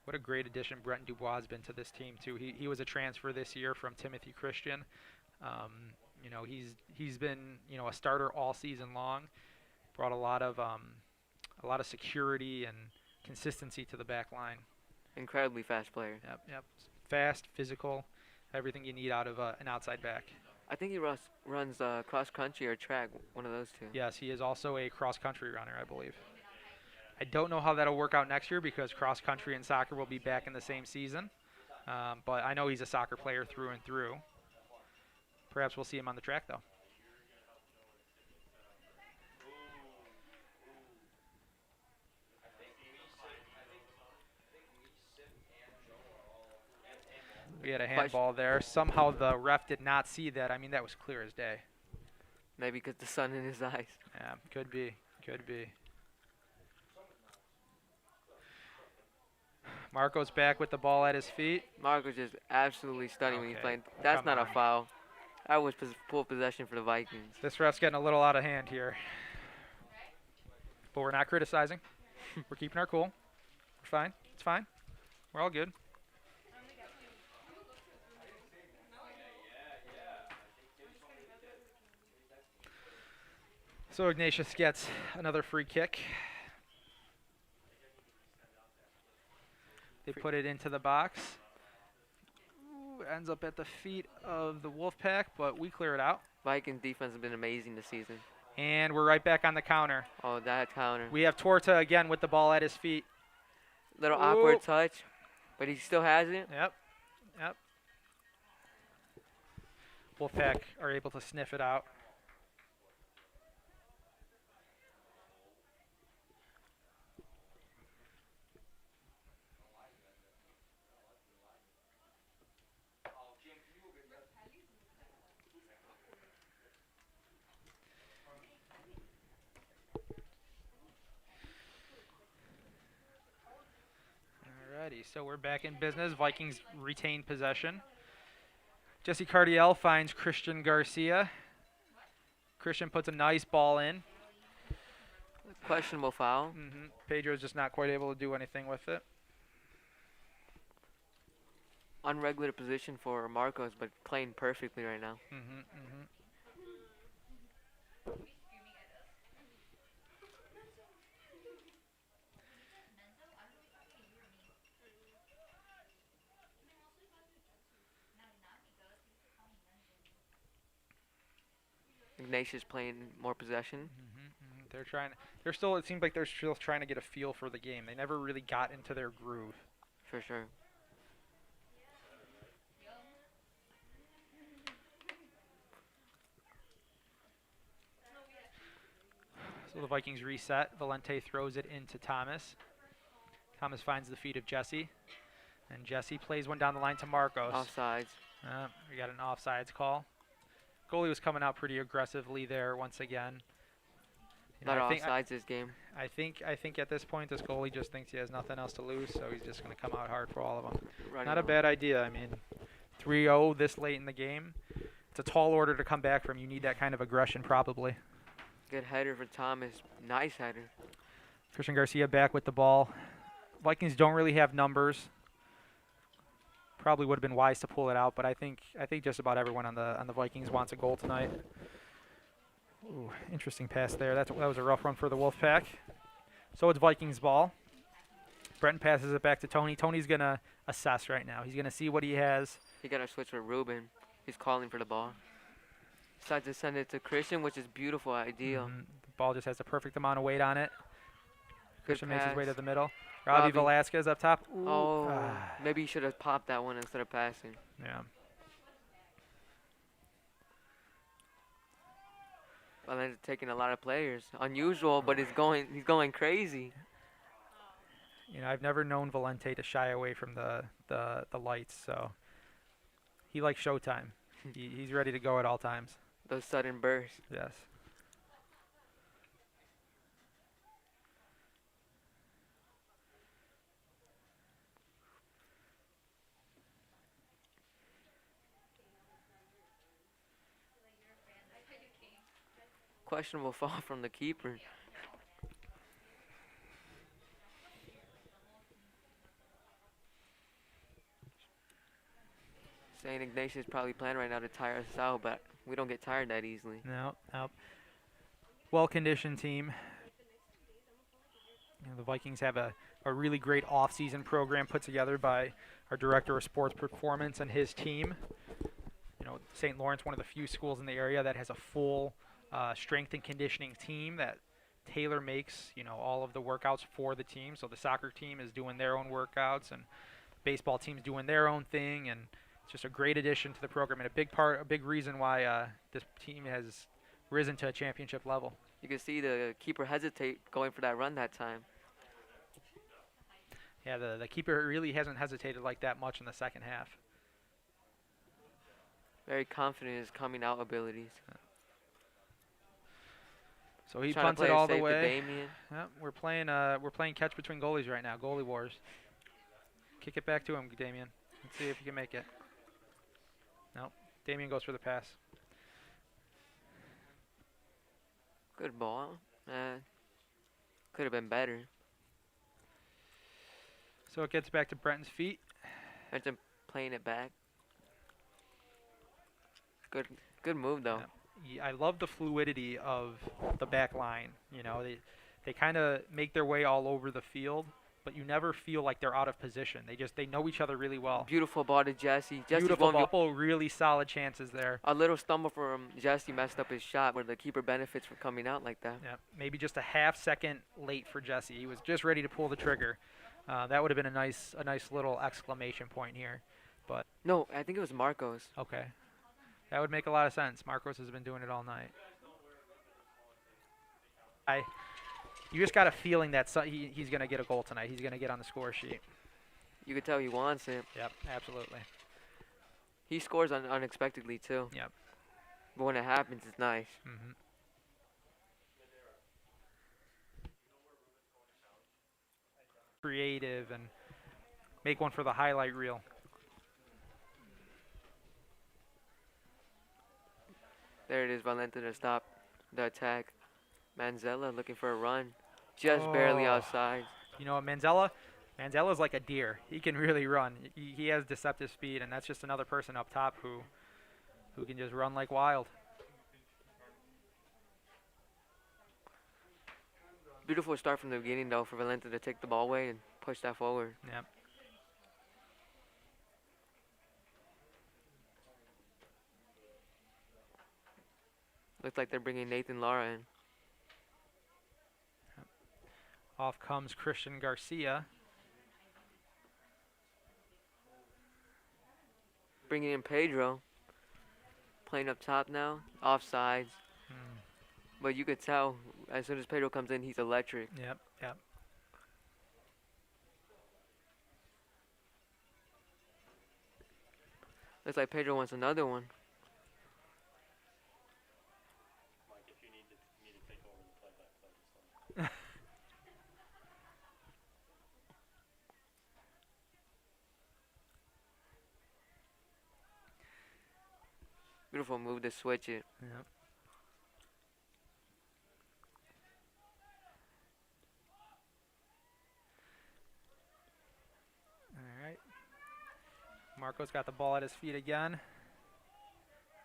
[SPEAKER 2] What a great addition Brent Dubois has been to this team too. He was a transfer this year from Timothy Christian. He's been a starter all season long. Brought a lot of security and consistency to the back line.
[SPEAKER 1] Incredibly fast player.
[SPEAKER 2] Yep. Fast, physical, everything you need out of an outside back.
[SPEAKER 1] I think he runs cross country or track, one of those two.
[SPEAKER 2] Yes, he is also a cross country runner, I believe. I don't know how that'll work out next year because cross country and soccer will be back in the same season. But I know he's a soccer player through and through. Perhaps we'll see him on the track, though. We had a handball there. Somehow the ref did not see that. I mean, that was clear as day.
[SPEAKER 1] Maybe because the sun in his eyes.
[SPEAKER 2] Yeah, could be. Marco's back with the ball at his feet.
[SPEAKER 1] Marco's just absolutely stunning when he's
[SPEAKER 2] Okay,
[SPEAKER 1] playing. That's
[SPEAKER 2] come
[SPEAKER 1] not a
[SPEAKER 2] on.
[SPEAKER 1] foul. That was full possession for the Vikings.
[SPEAKER 2] This ref's getting a little out of hand here. But we're not criticizing. We're keeping our cool. We're fine. It's fine. We're all good. So Ignatius gets another free kick. They put it into the box. Ooh, ends up at the feet of the Wolfpack, but we clear it out.
[SPEAKER 1] Vikings defense has been amazing this season.
[SPEAKER 2] And we're right back on the counter.
[SPEAKER 1] Oh, that counter.
[SPEAKER 2] We have Torta again with the ball at his feet.
[SPEAKER 1] Little
[SPEAKER 2] Ooh.
[SPEAKER 1] awkward touch, but he still has it.
[SPEAKER 2] Yep. Wolfpack are able to sniff it out. Alrighty, so we're back in business. Vikings retain possession. Jesse Cardiel finds Christian Garcia. Christian puts a nice ball in.
[SPEAKER 1] Questionable foul.
[SPEAKER 2] Pedro's just not quite able to do anything with it.
[SPEAKER 1] Unregular position for Marcos, but playing perfectly right now. Ignatius playing more possession.
[SPEAKER 2] They're trying. They're still. It seems like they're still trying to get a feel for the game. They never really got into their groove.
[SPEAKER 1] For sure.
[SPEAKER 2] So the Vikings reset. Valente throws it into Thomas. Thomas finds the feet of Jesse. And Jesse plays one down the line to Marcos.
[SPEAKER 1] Offsides.
[SPEAKER 2] We got an offsides call. Goalie was coming out pretty aggressively there once again.
[SPEAKER 1] A lot of offsides this game.
[SPEAKER 2] I think at this point this goalie just thinks he has nothing else to lose, so he's just going to come out hard for all of them. Not a bad idea. I mean, 3-0 this late in the game. It's a tall order to come back from. You need that kind of aggression probably.
[SPEAKER 1] Good header for Thomas. Nice header.
[SPEAKER 2] Christian Garcia back with the ball. Vikings don't really have numbers. Probably would have been wise to pull it out, but I think just about everyone on the Vikings wants a goal tonight. Ooh, interesting pass there. That was a rough run for the Wolfpack. So it's Vikings ball. Breton passes it back to Tony. Tony's going to assess right now. He's going to see what he has.
[SPEAKER 1] He got to switch with Ruben. He's calling for the ball. Decides to send it to Christian, which is beautiful, ideal.
[SPEAKER 2] The ball just has the perfect amount of weight on it. Christian makes his way to the middle.
[SPEAKER 1] Robbie
[SPEAKER 2] Robbie Velasquez up top. Ooh.
[SPEAKER 1] Oh, maybe he should have popped that one instead of passing.
[SPEAKER 2] Yeah.
[SPEAKER 1] Well, then it's taking a lot of players. Unusual, but he's going crazy.
[SPEAKER 2] You know, I've never known Valente to shy away from the lights, so he likes showtime. He's ready to go at all times.
[SPEAKER 1] Those sudden bursts.
[SPEAKER 2] Yes.
[SPEAKER 1] Questionable fall from the keeper. Saying Ignatius is probably planning right now to tire us out, but we don't get tired that easily.
[SPEAKER 2] No. Well-conditioned team. You know, the Vikings have a really great off-season program put together by our director of sports performance and his team. You know, St. Laurence, one of the few schools in the area that has a full strength and conditioning team that Taylor makes, you know, all of the workouts for the team. So the soccer team is doing their own workouts and baseball team's doing their own thing, and it's just a great addition to the program and a big reason why this team has risen to a championship level.
[SPEAKER 1] You can see the keeper hesitate going for that run that time.
[SPEAKER 2] Yeah, the keeper really hasn't hesitated like that much in the second half.
[SPEAKER 1] Very confident in his coming out abilities.
[SPEAKER 2] So he
[SPEAKER 1] Trying
[SPEAKER 2] punts
[SPEAKER 1] to play
[SPEAKER 2] it all
[SPEAKER 1] it
[SPEAKER 2] the
[SPEAKER 1] safe to
[SPEAKER 2] way.
[SPEAKER 1] Damien.
[SPEAKER 2] Yeah, we're playing catch between goalies right now. Goalie wars. Kick it back to him, Damien. Let's see if he can make it. Nope. Damien goes for the pass.
[SPEAKER 1] Good ball. Could have been better.
[SPEAKER 2] So it gets back to Brenton's feet.
[SPEAKER 1] Imagine playing it back. Good move though.
[SPEAKER 2] Yeah, I love the fluidity of the back line. You know, they kind of make their way all over the field, but you never feel like they're out of position. They know each other really well.
[SPEAKER 1] Beautiful ball to Jesse.
[SPEAKER 2] Beautiful ball. Couple really solid chances there.
[SPEAKER 1] A little stumble from Jesse messed up his shot, where the keeper benefits from coming out like that.
[SPEAKER 2] Yeah, maybe just a half second late for Jesse. He was just ready to pull the trigger. That would have been a nice little exclamation point here. But
[SPEAKER 1] no, I think it was Marcos.
[SPEAKER 2] Okay. That would make a lot of sense. Marcos has been doing it all night. You just got a feeling that he's going to get a goal tonight. He's going to get on the score sheet.
[SPEAKER 1] You could tell he wants it.
[SPEAKER 2] Yep, absolutely.
[SPEAKER 1] He scores unexpectedly, too.
[SPEAKER 2] Yep.
[SPEAKER 1] But when it happens, it's nice.
[SPEAKER 2] Mm-hmm. Creative and make one for the highlight reel.
[SPEAKER 1] There it is, Valente to stop the attack. Manzella looking for a run. Just barely
[SPEAKER 2] Oh,
[SPEAKER 1] outside.
[SPEAKER 2] you know what, Manzella's like a deer. He can really run. He has deceptive speed, and that's just another person up top who can just run like wild.
[SPEAKER 1] Beautiful start from the beginning though for Valenta to take the ball away and push that forward.
[SPEAKER 2] Yep.
[SPEAKER 1] Looks like they're bringing Nathan Lara in.
[SPEAKER 2] Off comes Christian Garcia.
[SPEAKER 1] Bringing in Pedro. Playing up top now. Offsides.
[SPEAKER 2] Hmm.
[SPEAKER 1] But you could tell as soon as Pedro comes in, he's electric.
[SPEAKER 2] Yep. Yep.
[SPEAKER 1] Looks like Pedro wants another one. Beautiful move to switch it.
[SPEAKER 2] Yep. All right. Marco's got the ball at his feet again.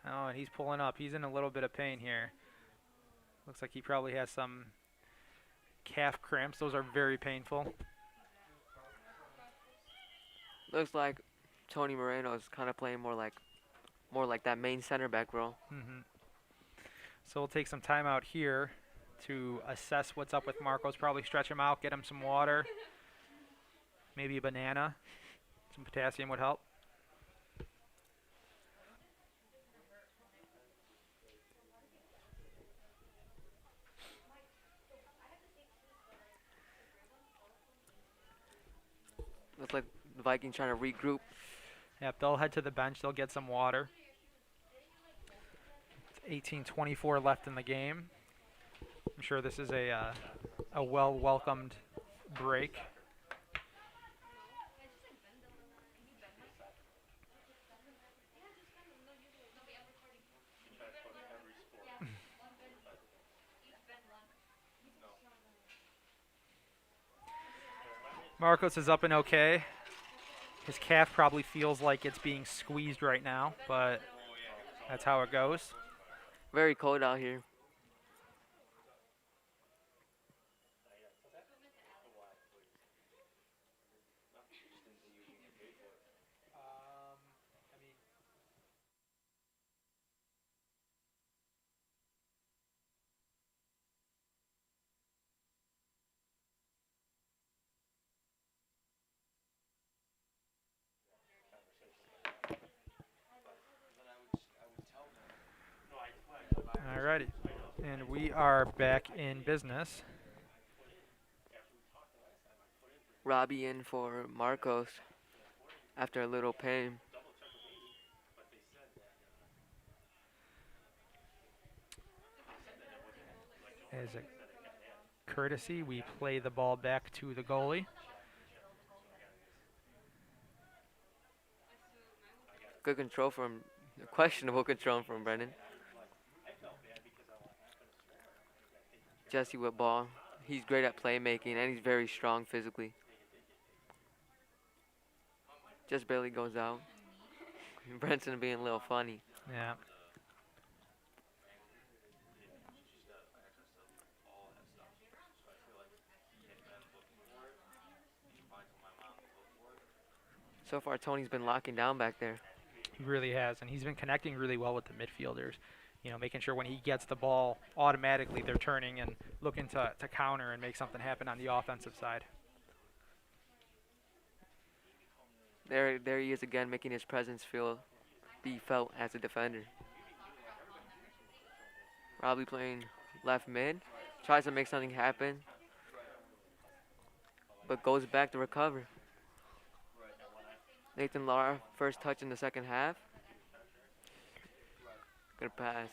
[SPEAKER 2] Oh, and he's pulling up. He's in a little bit of pain here. Looks like he probably has some calf cramps. Those are very painful.
[SPEAKER 1] Looks like Tony Moreno is kind of playing more like that main center back role.
[SPEAKER 2] So we'll take some time out here to assess what's up with Marcos. Probably stretch him out, get him some water, maybe a banana. Some potassium would help.
[SPEAKER 1] Looks like the Vikings trying to regroup.
[SPEAKER 2] Yep, they'll head to the bench. They'll get some water. It's 18:24 left in the game. I'm sure this is a well-welcomed break. Marcos is up and okay. His calf probably feels like it's being squeezed right now, but that's how it goes.
[SPEAKER 1] Very cold out here.
[SPEAKER 2] Alrighty, and we are back in business.
[SPEAKER 1] Robbie in for Marcos after a little pain.
[SPEAKER 2] As a courtesy, we play the ball back to the goalie.
[SPEAKER 1] Good control from, questionable control from Brennan. Jesse with ball. He's great at playmaking and he's very strong physically. Just barely goes out. Brenton being a little funny.
[SPEAKER 2] Yeah.
[SPEAKER 1] So far, Tony's been locking down back there.
[SPEAKER 2] He really has, and he's been connecting really well with the midfielders. You know, making sure when he gets the ball, automatically they're turning and looking to counter and make something happen on the offensive side.
[SPEAKER 1] There he is again, making his presence be felt as a defender. Probably playing left mid, tries to make something happen, but goes back to recover. Nathan Lara, first touch in the second half. Good pass.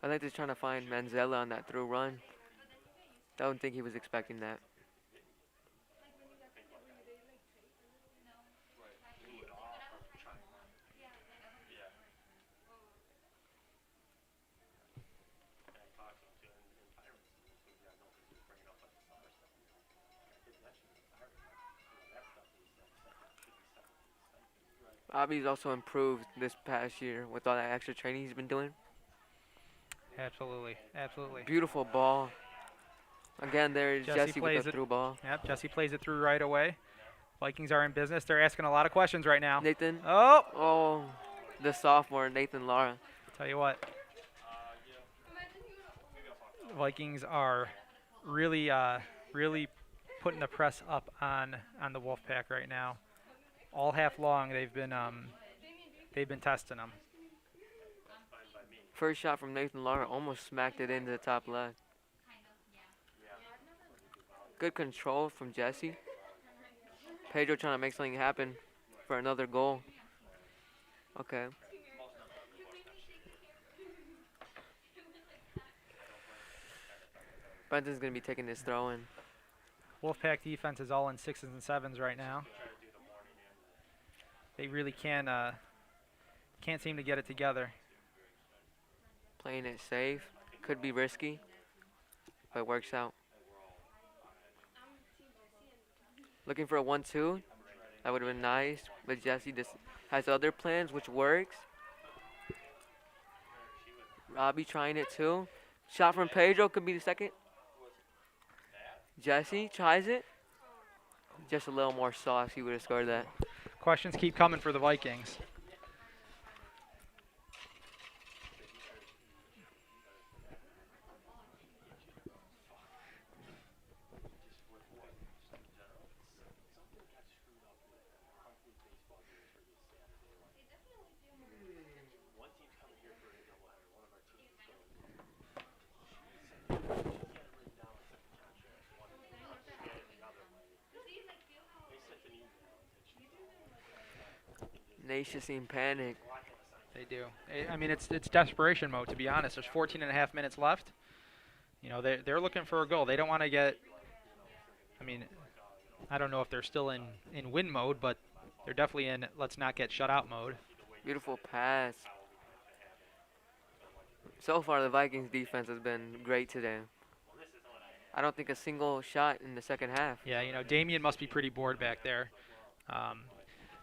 [SPEAKER 1] I think they're trying to find Manzella on that through run. Don't think he was expecting that. Robbie's also improved this past year with all that extra training he's been doing.
[SPEAKER 2] Absolutely, absolutely.
[SPEAKER 1] Beautiful ball. Again, there's
[SPEAKER 2] Jesse
[SPEAKER 1] Jesse with the
[SPEAKER 2] plays it.
[SPEAKER 1] through ball.
[SPEAKER 2] Yep, Jesse plays it through right away. Vikings are in business. They're asking a lot of questions right now.
[SPEAKER 1] Nathan.
[SPEAKER 2] Oh,
[SPEAKER 1] Oh, the sophomore, Nathan Lara.
[SPEAKER 2] tell you what, Vikings are really, really putting the press up on the Wolfpack right now. All half long, they've been testing them.
[SPEAKER 1] First shot from Nathan Lara almost smacked it into the top left. Good control from Jesse. Pedro trying to make something happen for another goal. Okay. Brenton's going to be taking this throw in.
[SPEAKER 2] Wolfpack defense is all in 6s and 7s right now. They really can't seem to get it together.
[SPEAKER 1] Playing it safe. Could be risky, but it works out. Looking for a 1-2. That would have been nice, but Jesse just has other plans, which works. Robbie trying it too. Shot from Pedro could be the second. Jesse tries it. Just a little more sauce, he would have scored that.
[SPEAKER 2] Questions keep coming for the Vikings.
[SPEAKER 1] Ignatius in panic.
[SPEAKER 2] They do. I mean, it's desperation mode, to be honest. There's 14 and a half minutes left. You know, they're looking for a goal. They don't want to get. I mean, I don't know if they're still in win mode, but they're definitely in let's not get shut out mode.
[SPEAKER 1] Beautiful pass. So far, the Vikings defense has been great today. I don't think a single shot in the second half.
[SPEAKER 2] Yeah, you know, Damien must be pretty bored back there.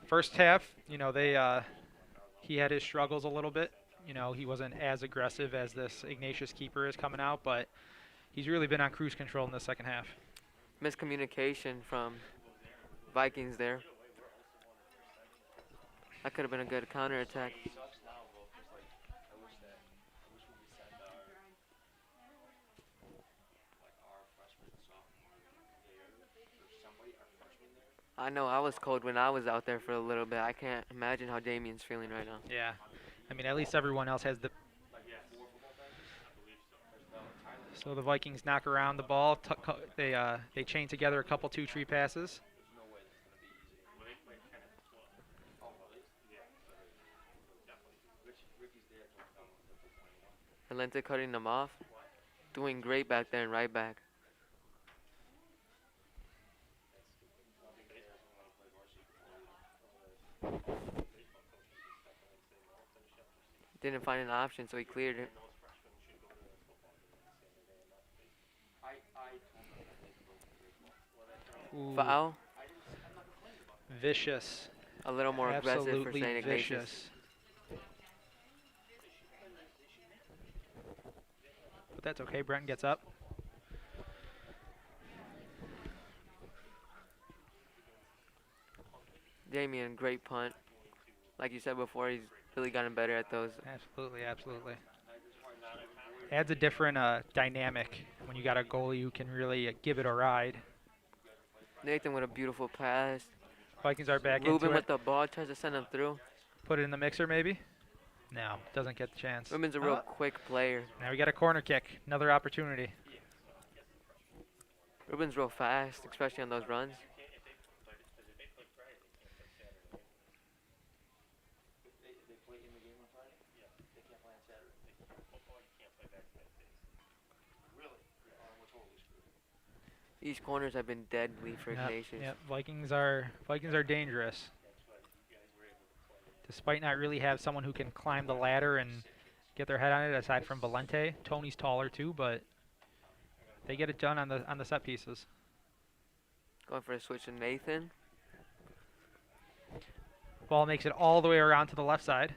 [SPEAKER 2] First half, you know, he had his struggles a little bit. You know, he wasn't as aggressive as this Ignatius keeper is coming out, but he's really been on cruise control in the second half.
[SPEAKER 1] Miscommunication from Vikings there. That could have been a good counterattack. I know I was cold when I was out there for a little bit. I can't imagine how Damien's feeling right now.
[SPEAKER 2] Yeah, I mean, at least everyone else has the. So the Vikings knock around the ball. They chain together a couple 2-3 passes.
[SPEAKER 1] Valente cutting them off. Doing great back there and right back. Didn't find an option, so he cleared it.
[SPEAKER 2] Ooh,
[SPEAKER 1] Foul.
[SPEAKER 2] vicious.
[SPEAKER 1] A little more aggressive for
[SPEAKER 2] Absolutely
[SPEAKER 1] St. Ignatius.
[SPEAKER 2] vicious. But that's okay. Brent gets up.
[SPEAKER 1] Damien, great punt. Like you said before, he's really gotten better at those.
[SPEAKER 2] Absolutely, absolutely. Adds a different dynamic when you got a goalie who can really give it a ride.
[SPEAKER 1] Nathan with a beautiful pass.
[SPEAKER 2] Vikings are back
[SPEAKER 1] Ruben
[SPEAKER 2] into
[SPEAKER 1] with
[SPEAKER 2] it.
[SPEAKER 1] the ball, tries to send him through.
[SPEAKER 2] Put it in the mixer, maybe? No, doesn't get the chance.
[SPEAKER 1] Ruben's a real quick player.
[SPEAKER 2] Now we got a corner kick. Another opportunity.
[SPEAKER 1] Ruben's real fast, especially on those runs. These corners have been deadly for Ignatius.
[SPEAKER 2] Yep. Vikings are dangerous. Despite not really have someone who can climb the ladder and get their head on it, aside from Valente. Tony's taller too, but they get it done on the set pieces.
[SPEAKER 1] Going for a switch to Nathan.
[SPEAKER 2] Ball makes it all the way around to the left side.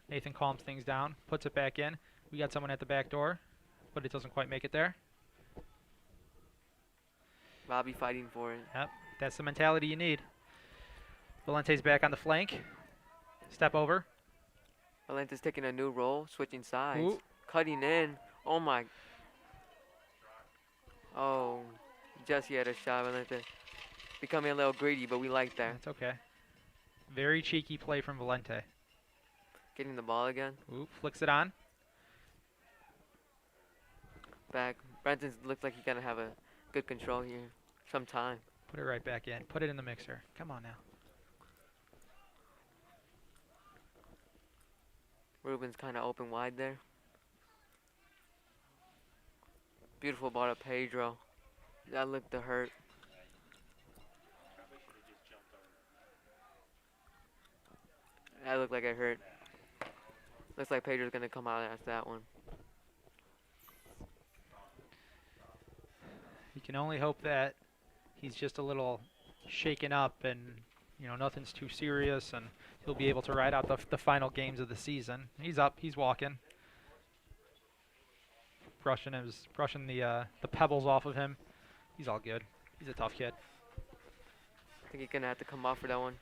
[SPEAKER 2] Nathan calms things down, puts it back in. We got someone at the back door, but it doesn't quite make it there.
[SPEAKER 1] Robbie fighting for it.
[SPEAKER 2] Yep, that's the mentality you need. Valente's back on the flank. Step over.
[SPEAKER 1] Valente's taking a new role, switching sides,
[SPEAKER 2] Ooh.
[SPEAKER 1] cutting in. Oh my. Oh, Jesse had a shot. Valente becoming a little greedy, but we like that.
[SPEAKER 2] That's okay. Very cheeky play from Valente.
[SPEAKER 1] Getting the ball again.
[SPEAKER 2] Ooh, flicks it on.
[SPEAKER 1] Back. Brenton looks like he's gonna have a good control here. Some time.
[SPEAKER 2] Put it right back in. Put it in the mixer. Come on now.
[SPEAKER 1] Ruben's kind of open wide there. Beautiful ball to Pedro. That looked to hurt. That looked like it hurt. Looks like Pedro's gonna come out after that one.
[SPEAKER 2] You can only hope that he's just a little shaken up and, you know, nothing's too serious and he'll be able to ride out the final games of the season. He's up. He's walking. Brushing the pebbles off of him. He's all good. He's a tough kid.
[SPEAKER 1] I think he's gonna have to come off for that one.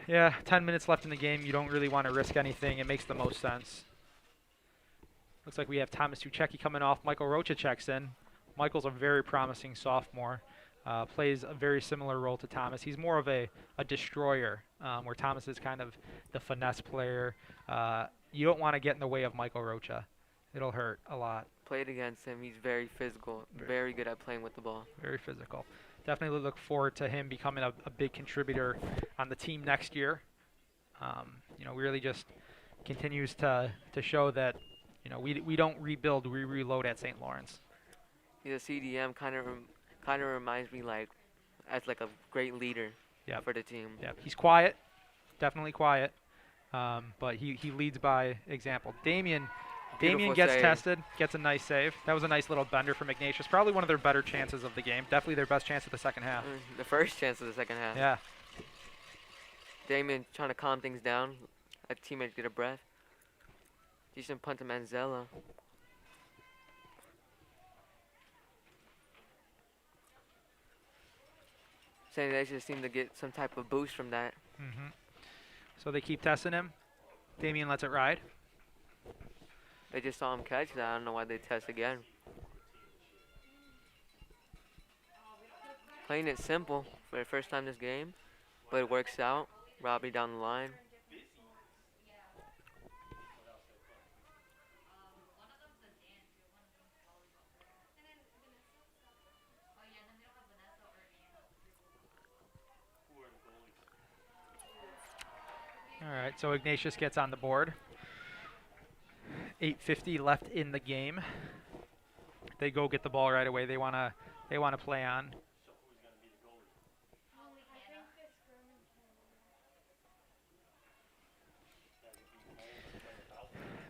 [SPEAKER 2] Yeah, 10 minutes left in the game. You don't really want to risk anything. It makes the most sense. Looks like we have Thomas Tuchecki coming off. Michael Rocha checks in. Michael's a very promising sophomore. Plays a very similar role to Thomas. He's more of a destroyer, where Thomas is kind of the finesse player. You don't want to get in the way of Michael Rocha. It'll hurt a lot.
[SPEAKER 1] Played against him. He's very physical. Very good at playing with the ball.
[SPEAKER 2] Very physical. Definitely look forward to him becoming a big contributor on the team next year. You know, really just continues to show that, you know, we don't rebuild, we reload at St. Lawrence.
[SPEAKER 1] He's a CDM. Kind of reminds me like as like a great leader.
[SPEAKER 2] Yep.
[SPEAKER 1] For the team.
[SPEAKER 2] Yeah, he's quiet, definitely quiet, but he leads by example. Damian gets
[SPEAKER 1] save.
[SPEAKER 2] tested, gets a nice save. That was a nice little bender from Ignatius. Probably one of their better chances of the game. Definitely their best chance of the second half.
[SPEAKER 1] The first chance of the second half.
[SPEAKER 2] Yeah.
[SPEAKER 1] Damien trying to calm things down. Let teammates get a breath. Decent punt to Manzella. Saying they just seem to get some type of boost from that.
[SPEAKER 2] So they keep testing him. Damian lets it ride.
[SPEAKER 1] They just saw him catch that. I don't know why they test again. Playing it simple for the first time this game, but it works out. Robbie down the line.
[SPEAKER 2] All right, so Ignatius gets on the board. 8:50 left in the game. They go get the ball right away. They wanna play on.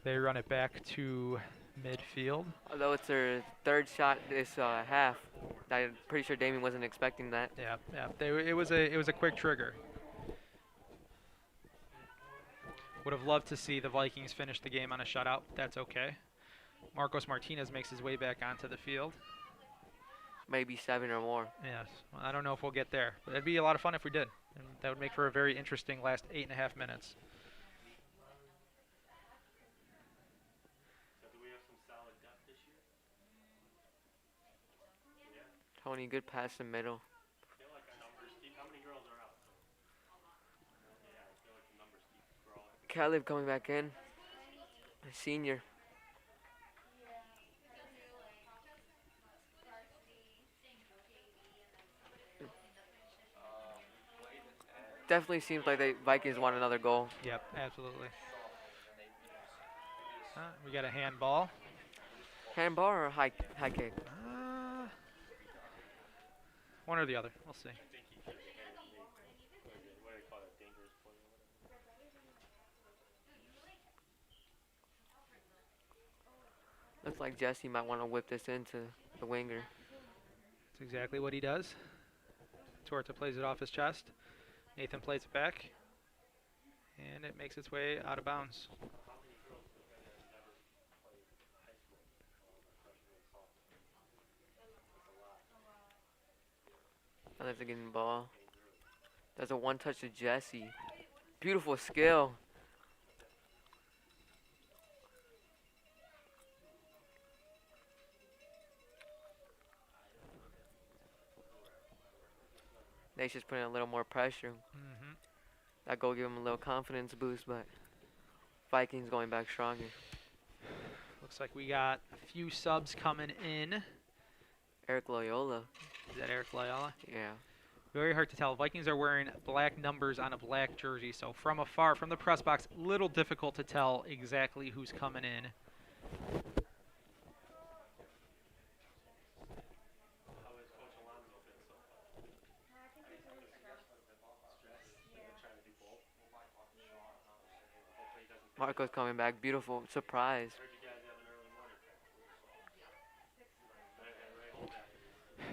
[SPEAKER 2] They run it back to midfield.
[SPEAKER 1] Although it's their third shot this half, I'm pretty sure Damien wasn't expecting that.
[SPEAKER 2] Yeah. It was a quick trigger. Would have loved to see the Vikings finish the game on a shutout. That's okay. Marcos Martinez makes his way back onto the field.
[SPEAKER 1] Maybe 7 or more.
[SPEAKER 2] Yes. Well, I don't know if we'll get there, but it'd be a lot of fun if we did. And that would make for a very interesting last 8.5 minutes.
[SPEAKER 1] Tony, good pass in the middle. Caleb coming back in. A senior. Definitely seems like the Vikings want another goal.
[SPEAKER 2] Yep, absolutely. We got a handball.
[SPEAKER 1] Handball or high kick?
[SPEAKER 2] One or the other. We'll see.
[SPEAKER 1] Looks like Jesse might want to whip this into the winger.
[SPEAKER 2] That's exactly what he does. Torta plays it off his chest. Nathan plays it back, and it makes its way out of bounds.
[SPEAKER 1] That's a getting ball. That's a one touch to Jesse. Beautiful skill. Nation's putting a little more pressure.
[SPEAKER 2] Mm-hmm.
[SPEAKER 1] That goal give him a little confidence boost, but Vikings going back stronger.
[SPEAKER 2] Looks like we got a few subs coming in.
[SPEAKER 1] Eric Loyola.
[SPEAKER 2] Is that Eric Loyola?
[SPEAKER 1] Yeah.
[SPEAKER 2] Very hard to tell. Vikings are wearing black numbers on a black jersey, so from afar, from the press box, little difficult to tell exactly who's coming in.
[SPEAKER 1] Marco's coming back. Beautiful surprise.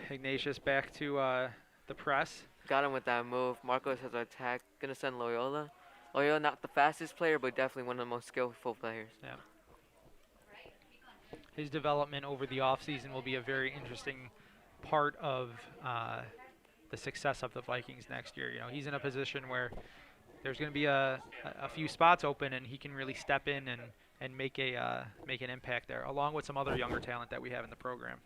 [SPEAKER 2] Ignatius back to the press.
[SPEAKER 1] Got him with that move. Marcos has an attack. Gonna send Loyola. Loyola not the fastest player, but definitely one of the most skillful players.
[SPEAKER 2] Yeah. His development over the offseason will be a very interesting part of the success of the Vikings next year. You know, he's in a position where there's going to be a few spots open, and he can really step in and make an impact there, along with some other younger talent that we have in the program.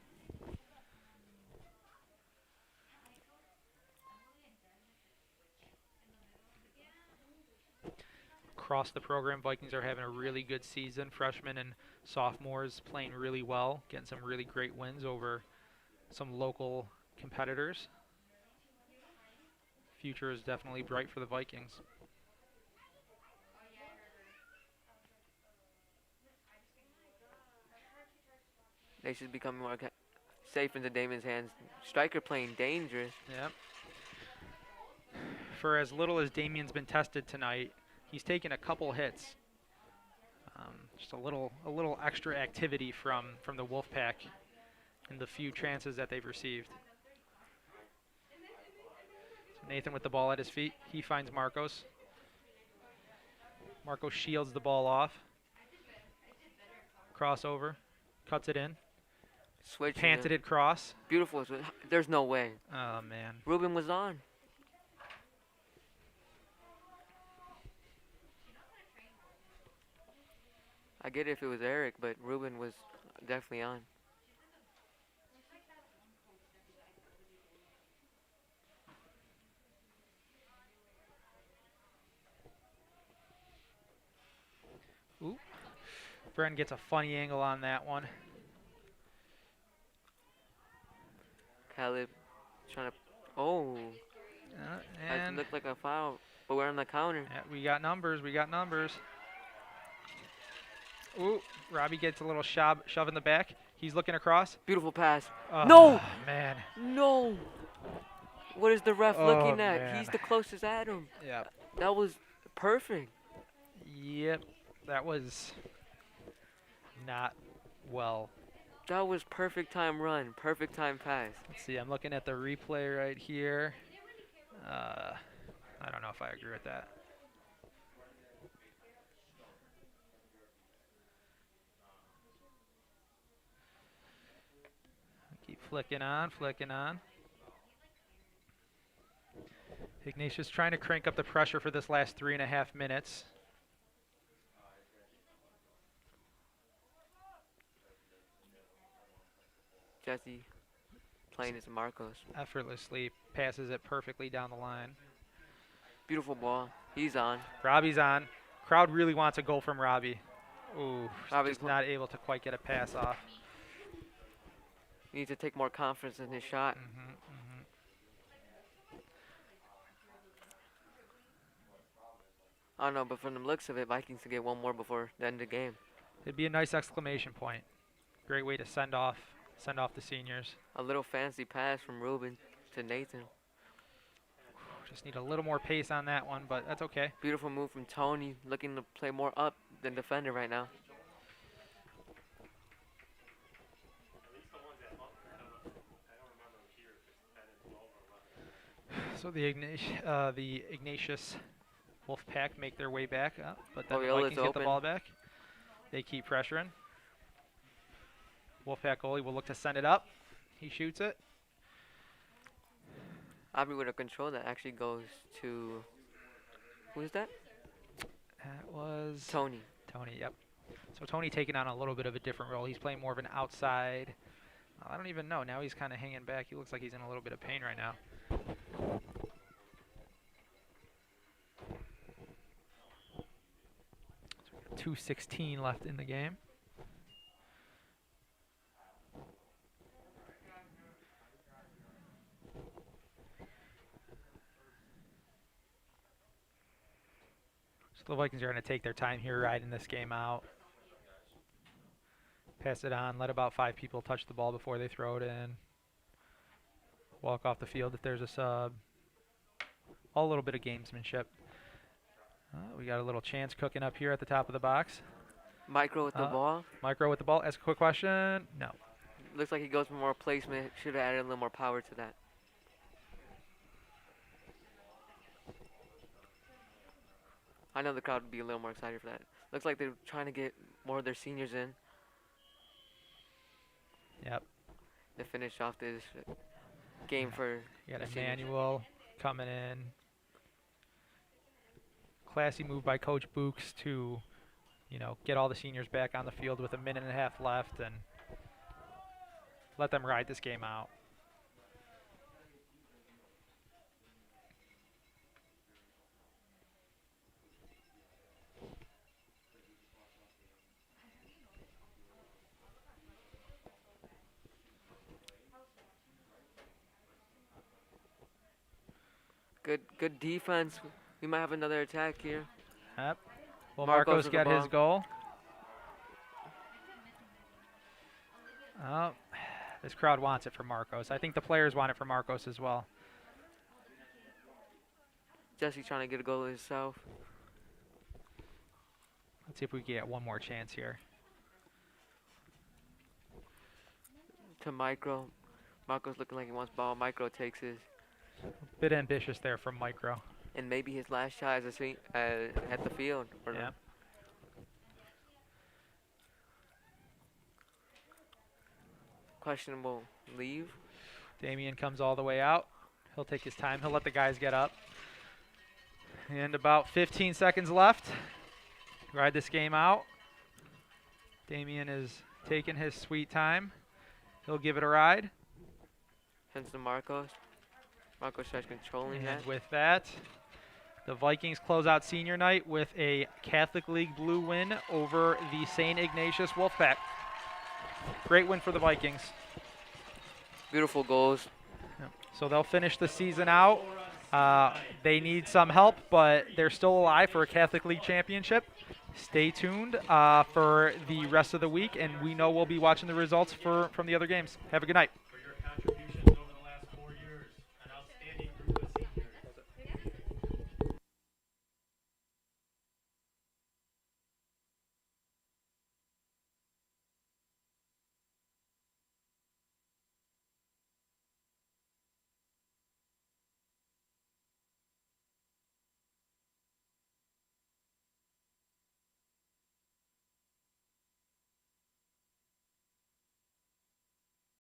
[SPEAKER 2] Across the program, Vikings are having a really good season. Freshmen and sophomores playing really well, getting some really great wins over some local competitors. Future is definitely bright for the Vikings.
[SPEAKER 1] They should become more safe into Damon's hands. Striker playing dangerous.
[SPEAKER 2] Yep. For as little as Damien's been tested tonight, he's taken a couple hits. Just a little extra activity from the Wolfpack in the few chances that they've received. So Nathan with the ball at his feet. He finds Marcos. Marcos shields the ball off. Crossover. Cuts it in.
[SPEAKER 1] Switch.
[SPEAKER 2] Panted cross.
[SPEAKER 1] Beautiful. There's no way.
[SPEAKER 2] Oh, man.
[SPEAKER 1] Ruben was on. I get it if it was Eric, but Ruben was definitely on.
[SPEAKER 2] Ooh. Bren gets a funny angle on that one.
[SPEAKER 1] Caleb trying to. Oh. That
[SPEAKER 2] And
[SPEAKER 1] looked like a foul, but we're on the counter.
[SPEAKER 2] yeah, we got numbers. Ooh, Robbie gets a little shove in the back. He's looking across.
[SPEAKER 1] Beautiful pass.
[SPEAKER 2] Oh,
[SPEAKER 1] No!
[SPEAKER 2] Man.
[SPEAKER 1] No! What is the ref
[SPEAKER 2] Oh,
[SPEAKER 1] looking at?
[SPEAKER 2] man.
[SPEAKER 1] He's the closest at him.
[SPEAKER 2] Yep.
[SPEAKER 1] That was perfect.
[SPEAKER 2] Yep. That was not well.
[SPEAKER 1] That was perfect time run, perfect time pass.
[SPEAKER 2] Let's see. I'm looking at the replay right here. I don't know if I agree with that. Keep flicking on. Ignatius trying to crank up the pressure for this last 3.5 minutes.
[SPEAKER 1] Jesse playing as Marcos.
[SPEAKER 2] Effortlessly passes it perfectly down the line.
[SPEAKER 1] Beautiful ball. He's on.
[SPEAKER 2] Robbie's on. Crowd really wants a goal from Robbie. Ooh,
[SPEAKER 1] Robbie's
[SPEAKER 2] just not able to quite get a pass off.
[SPEAKER 1] Needs to take more confidence in his shot. I don't know, but from the looks of it, Vikings to get one more before the end of the game.
[SPEAKER 2] It'd be a nice exclamation point. Great way to send off the seniors.
[SPEAKER 1] A little fancy pass from Ruben to Nathan.
[SPEAKER 2] Just need a little more pace on that one, but that's okay.
[SPEAKER 1] Beautiful move from Tony, looking to play more up than defender right now.
[SPEAKER 2] So the Ignatius Wolfpack make their way back up, but then the
[SPEAKER 1] Loyola's
[SPEAKER 2] Vikings get the
[SPEAKER 1] open.
[SPEAKER 2] ball back. They keep pressuring. Wolfpack goalie will look to send it up. He shoots it.
[SPEAKER 1] Aubrey with a control that actually goes to, who is that?
[SPEAKER 2] That was
[SPEAKER 1] Tony.
[SPEAKER 2] Tony, yep. So Tony taking on a little bit of a different role. He's playing more of an outside. I don't even know. Now he's kind of hanging back. He looks like he's in a little bit of pain right now. So 2:16 left in the game. So the Vikings are going to take their time here, riding this game out. Pass it on. Let about 5 people touch the ball before they throw it in. Walk off the field if there's a sub. All a little bit of gamesmanship. We got a little chance cooking up here at the top of the box.
[SPEAKER 1] Micro with the ball.
[SPEAKER 2] Micro with the ball. Ask a quick question. No.
[SPEAKER 1] Looks like he goes for more placement. Should have added a little more power to that. I know the crowd would be a little more excited for that. Looks like they're trying to get more of their seniors in
[SPEAKER 2] Yep.
[SPEAKER 1] to finish off this game for
[SPEAKER 2] You got
[SPEAKER 1] the seniors.
[SPEAKER 2] Emmanuel coming in. Classy move by Coach Books to, get all the seniors back on the field with a minute and a half left and let them ride this game out.
[SPEAKER 1] Good defense. We might have another attack here.
[SPEAKER 2] Yep. Will
[SPEAKER 1] Marcos
[SPEAKER 2] Marcos
[SPEAKER 1] with the
[SPEAKER 2] get his
[SPEAKER 1] ball.
[SPEAKER 2] goal? Oh, this crowd wants it for Marcos. I think the players want it for Marcos as well.
[SPEAKER 1] Jesse trying to get a goal himself.
[SPEAKER 2] Let's see if we can get one more chance here.
[SPEAKER 1] To Micro. Marco's looking like he wants ball. Micro takes his.
[SPEAKER 2] Bit ambitious there from Micro.
[SPEAKER 1] And maybe his last shot is at the field. Or
[SPEAKER 2] Yeah.
[SPEAKER 1] Questionable leave.
[SPEAKER 2] Damian comes all the way out. He'll take his time. He'll let the guys get up. And about 15 seconds left. Ride this game out. Damian is taking his sweet time. He'll give it a ride.
[SPEAKER 1] Hence to Marcos. Marcos starts controlling
[SPEAKER 2] And
[SPEAKER 1] that.
[SPEAKER 2] with that, the Vikings close out senior night with a Catholic League Blue win over the St. Ignatius Wolfpack. Great win for the Vikings.
[SPEAKER 1] Beautiful goals.
[SPEAKER 2] So they'll finish the season out. They need some help, but they're still alive for a Catholic League championship. Stay tuned for the rest of the week, and we know we'll be watching the results from the other games. Have a good night.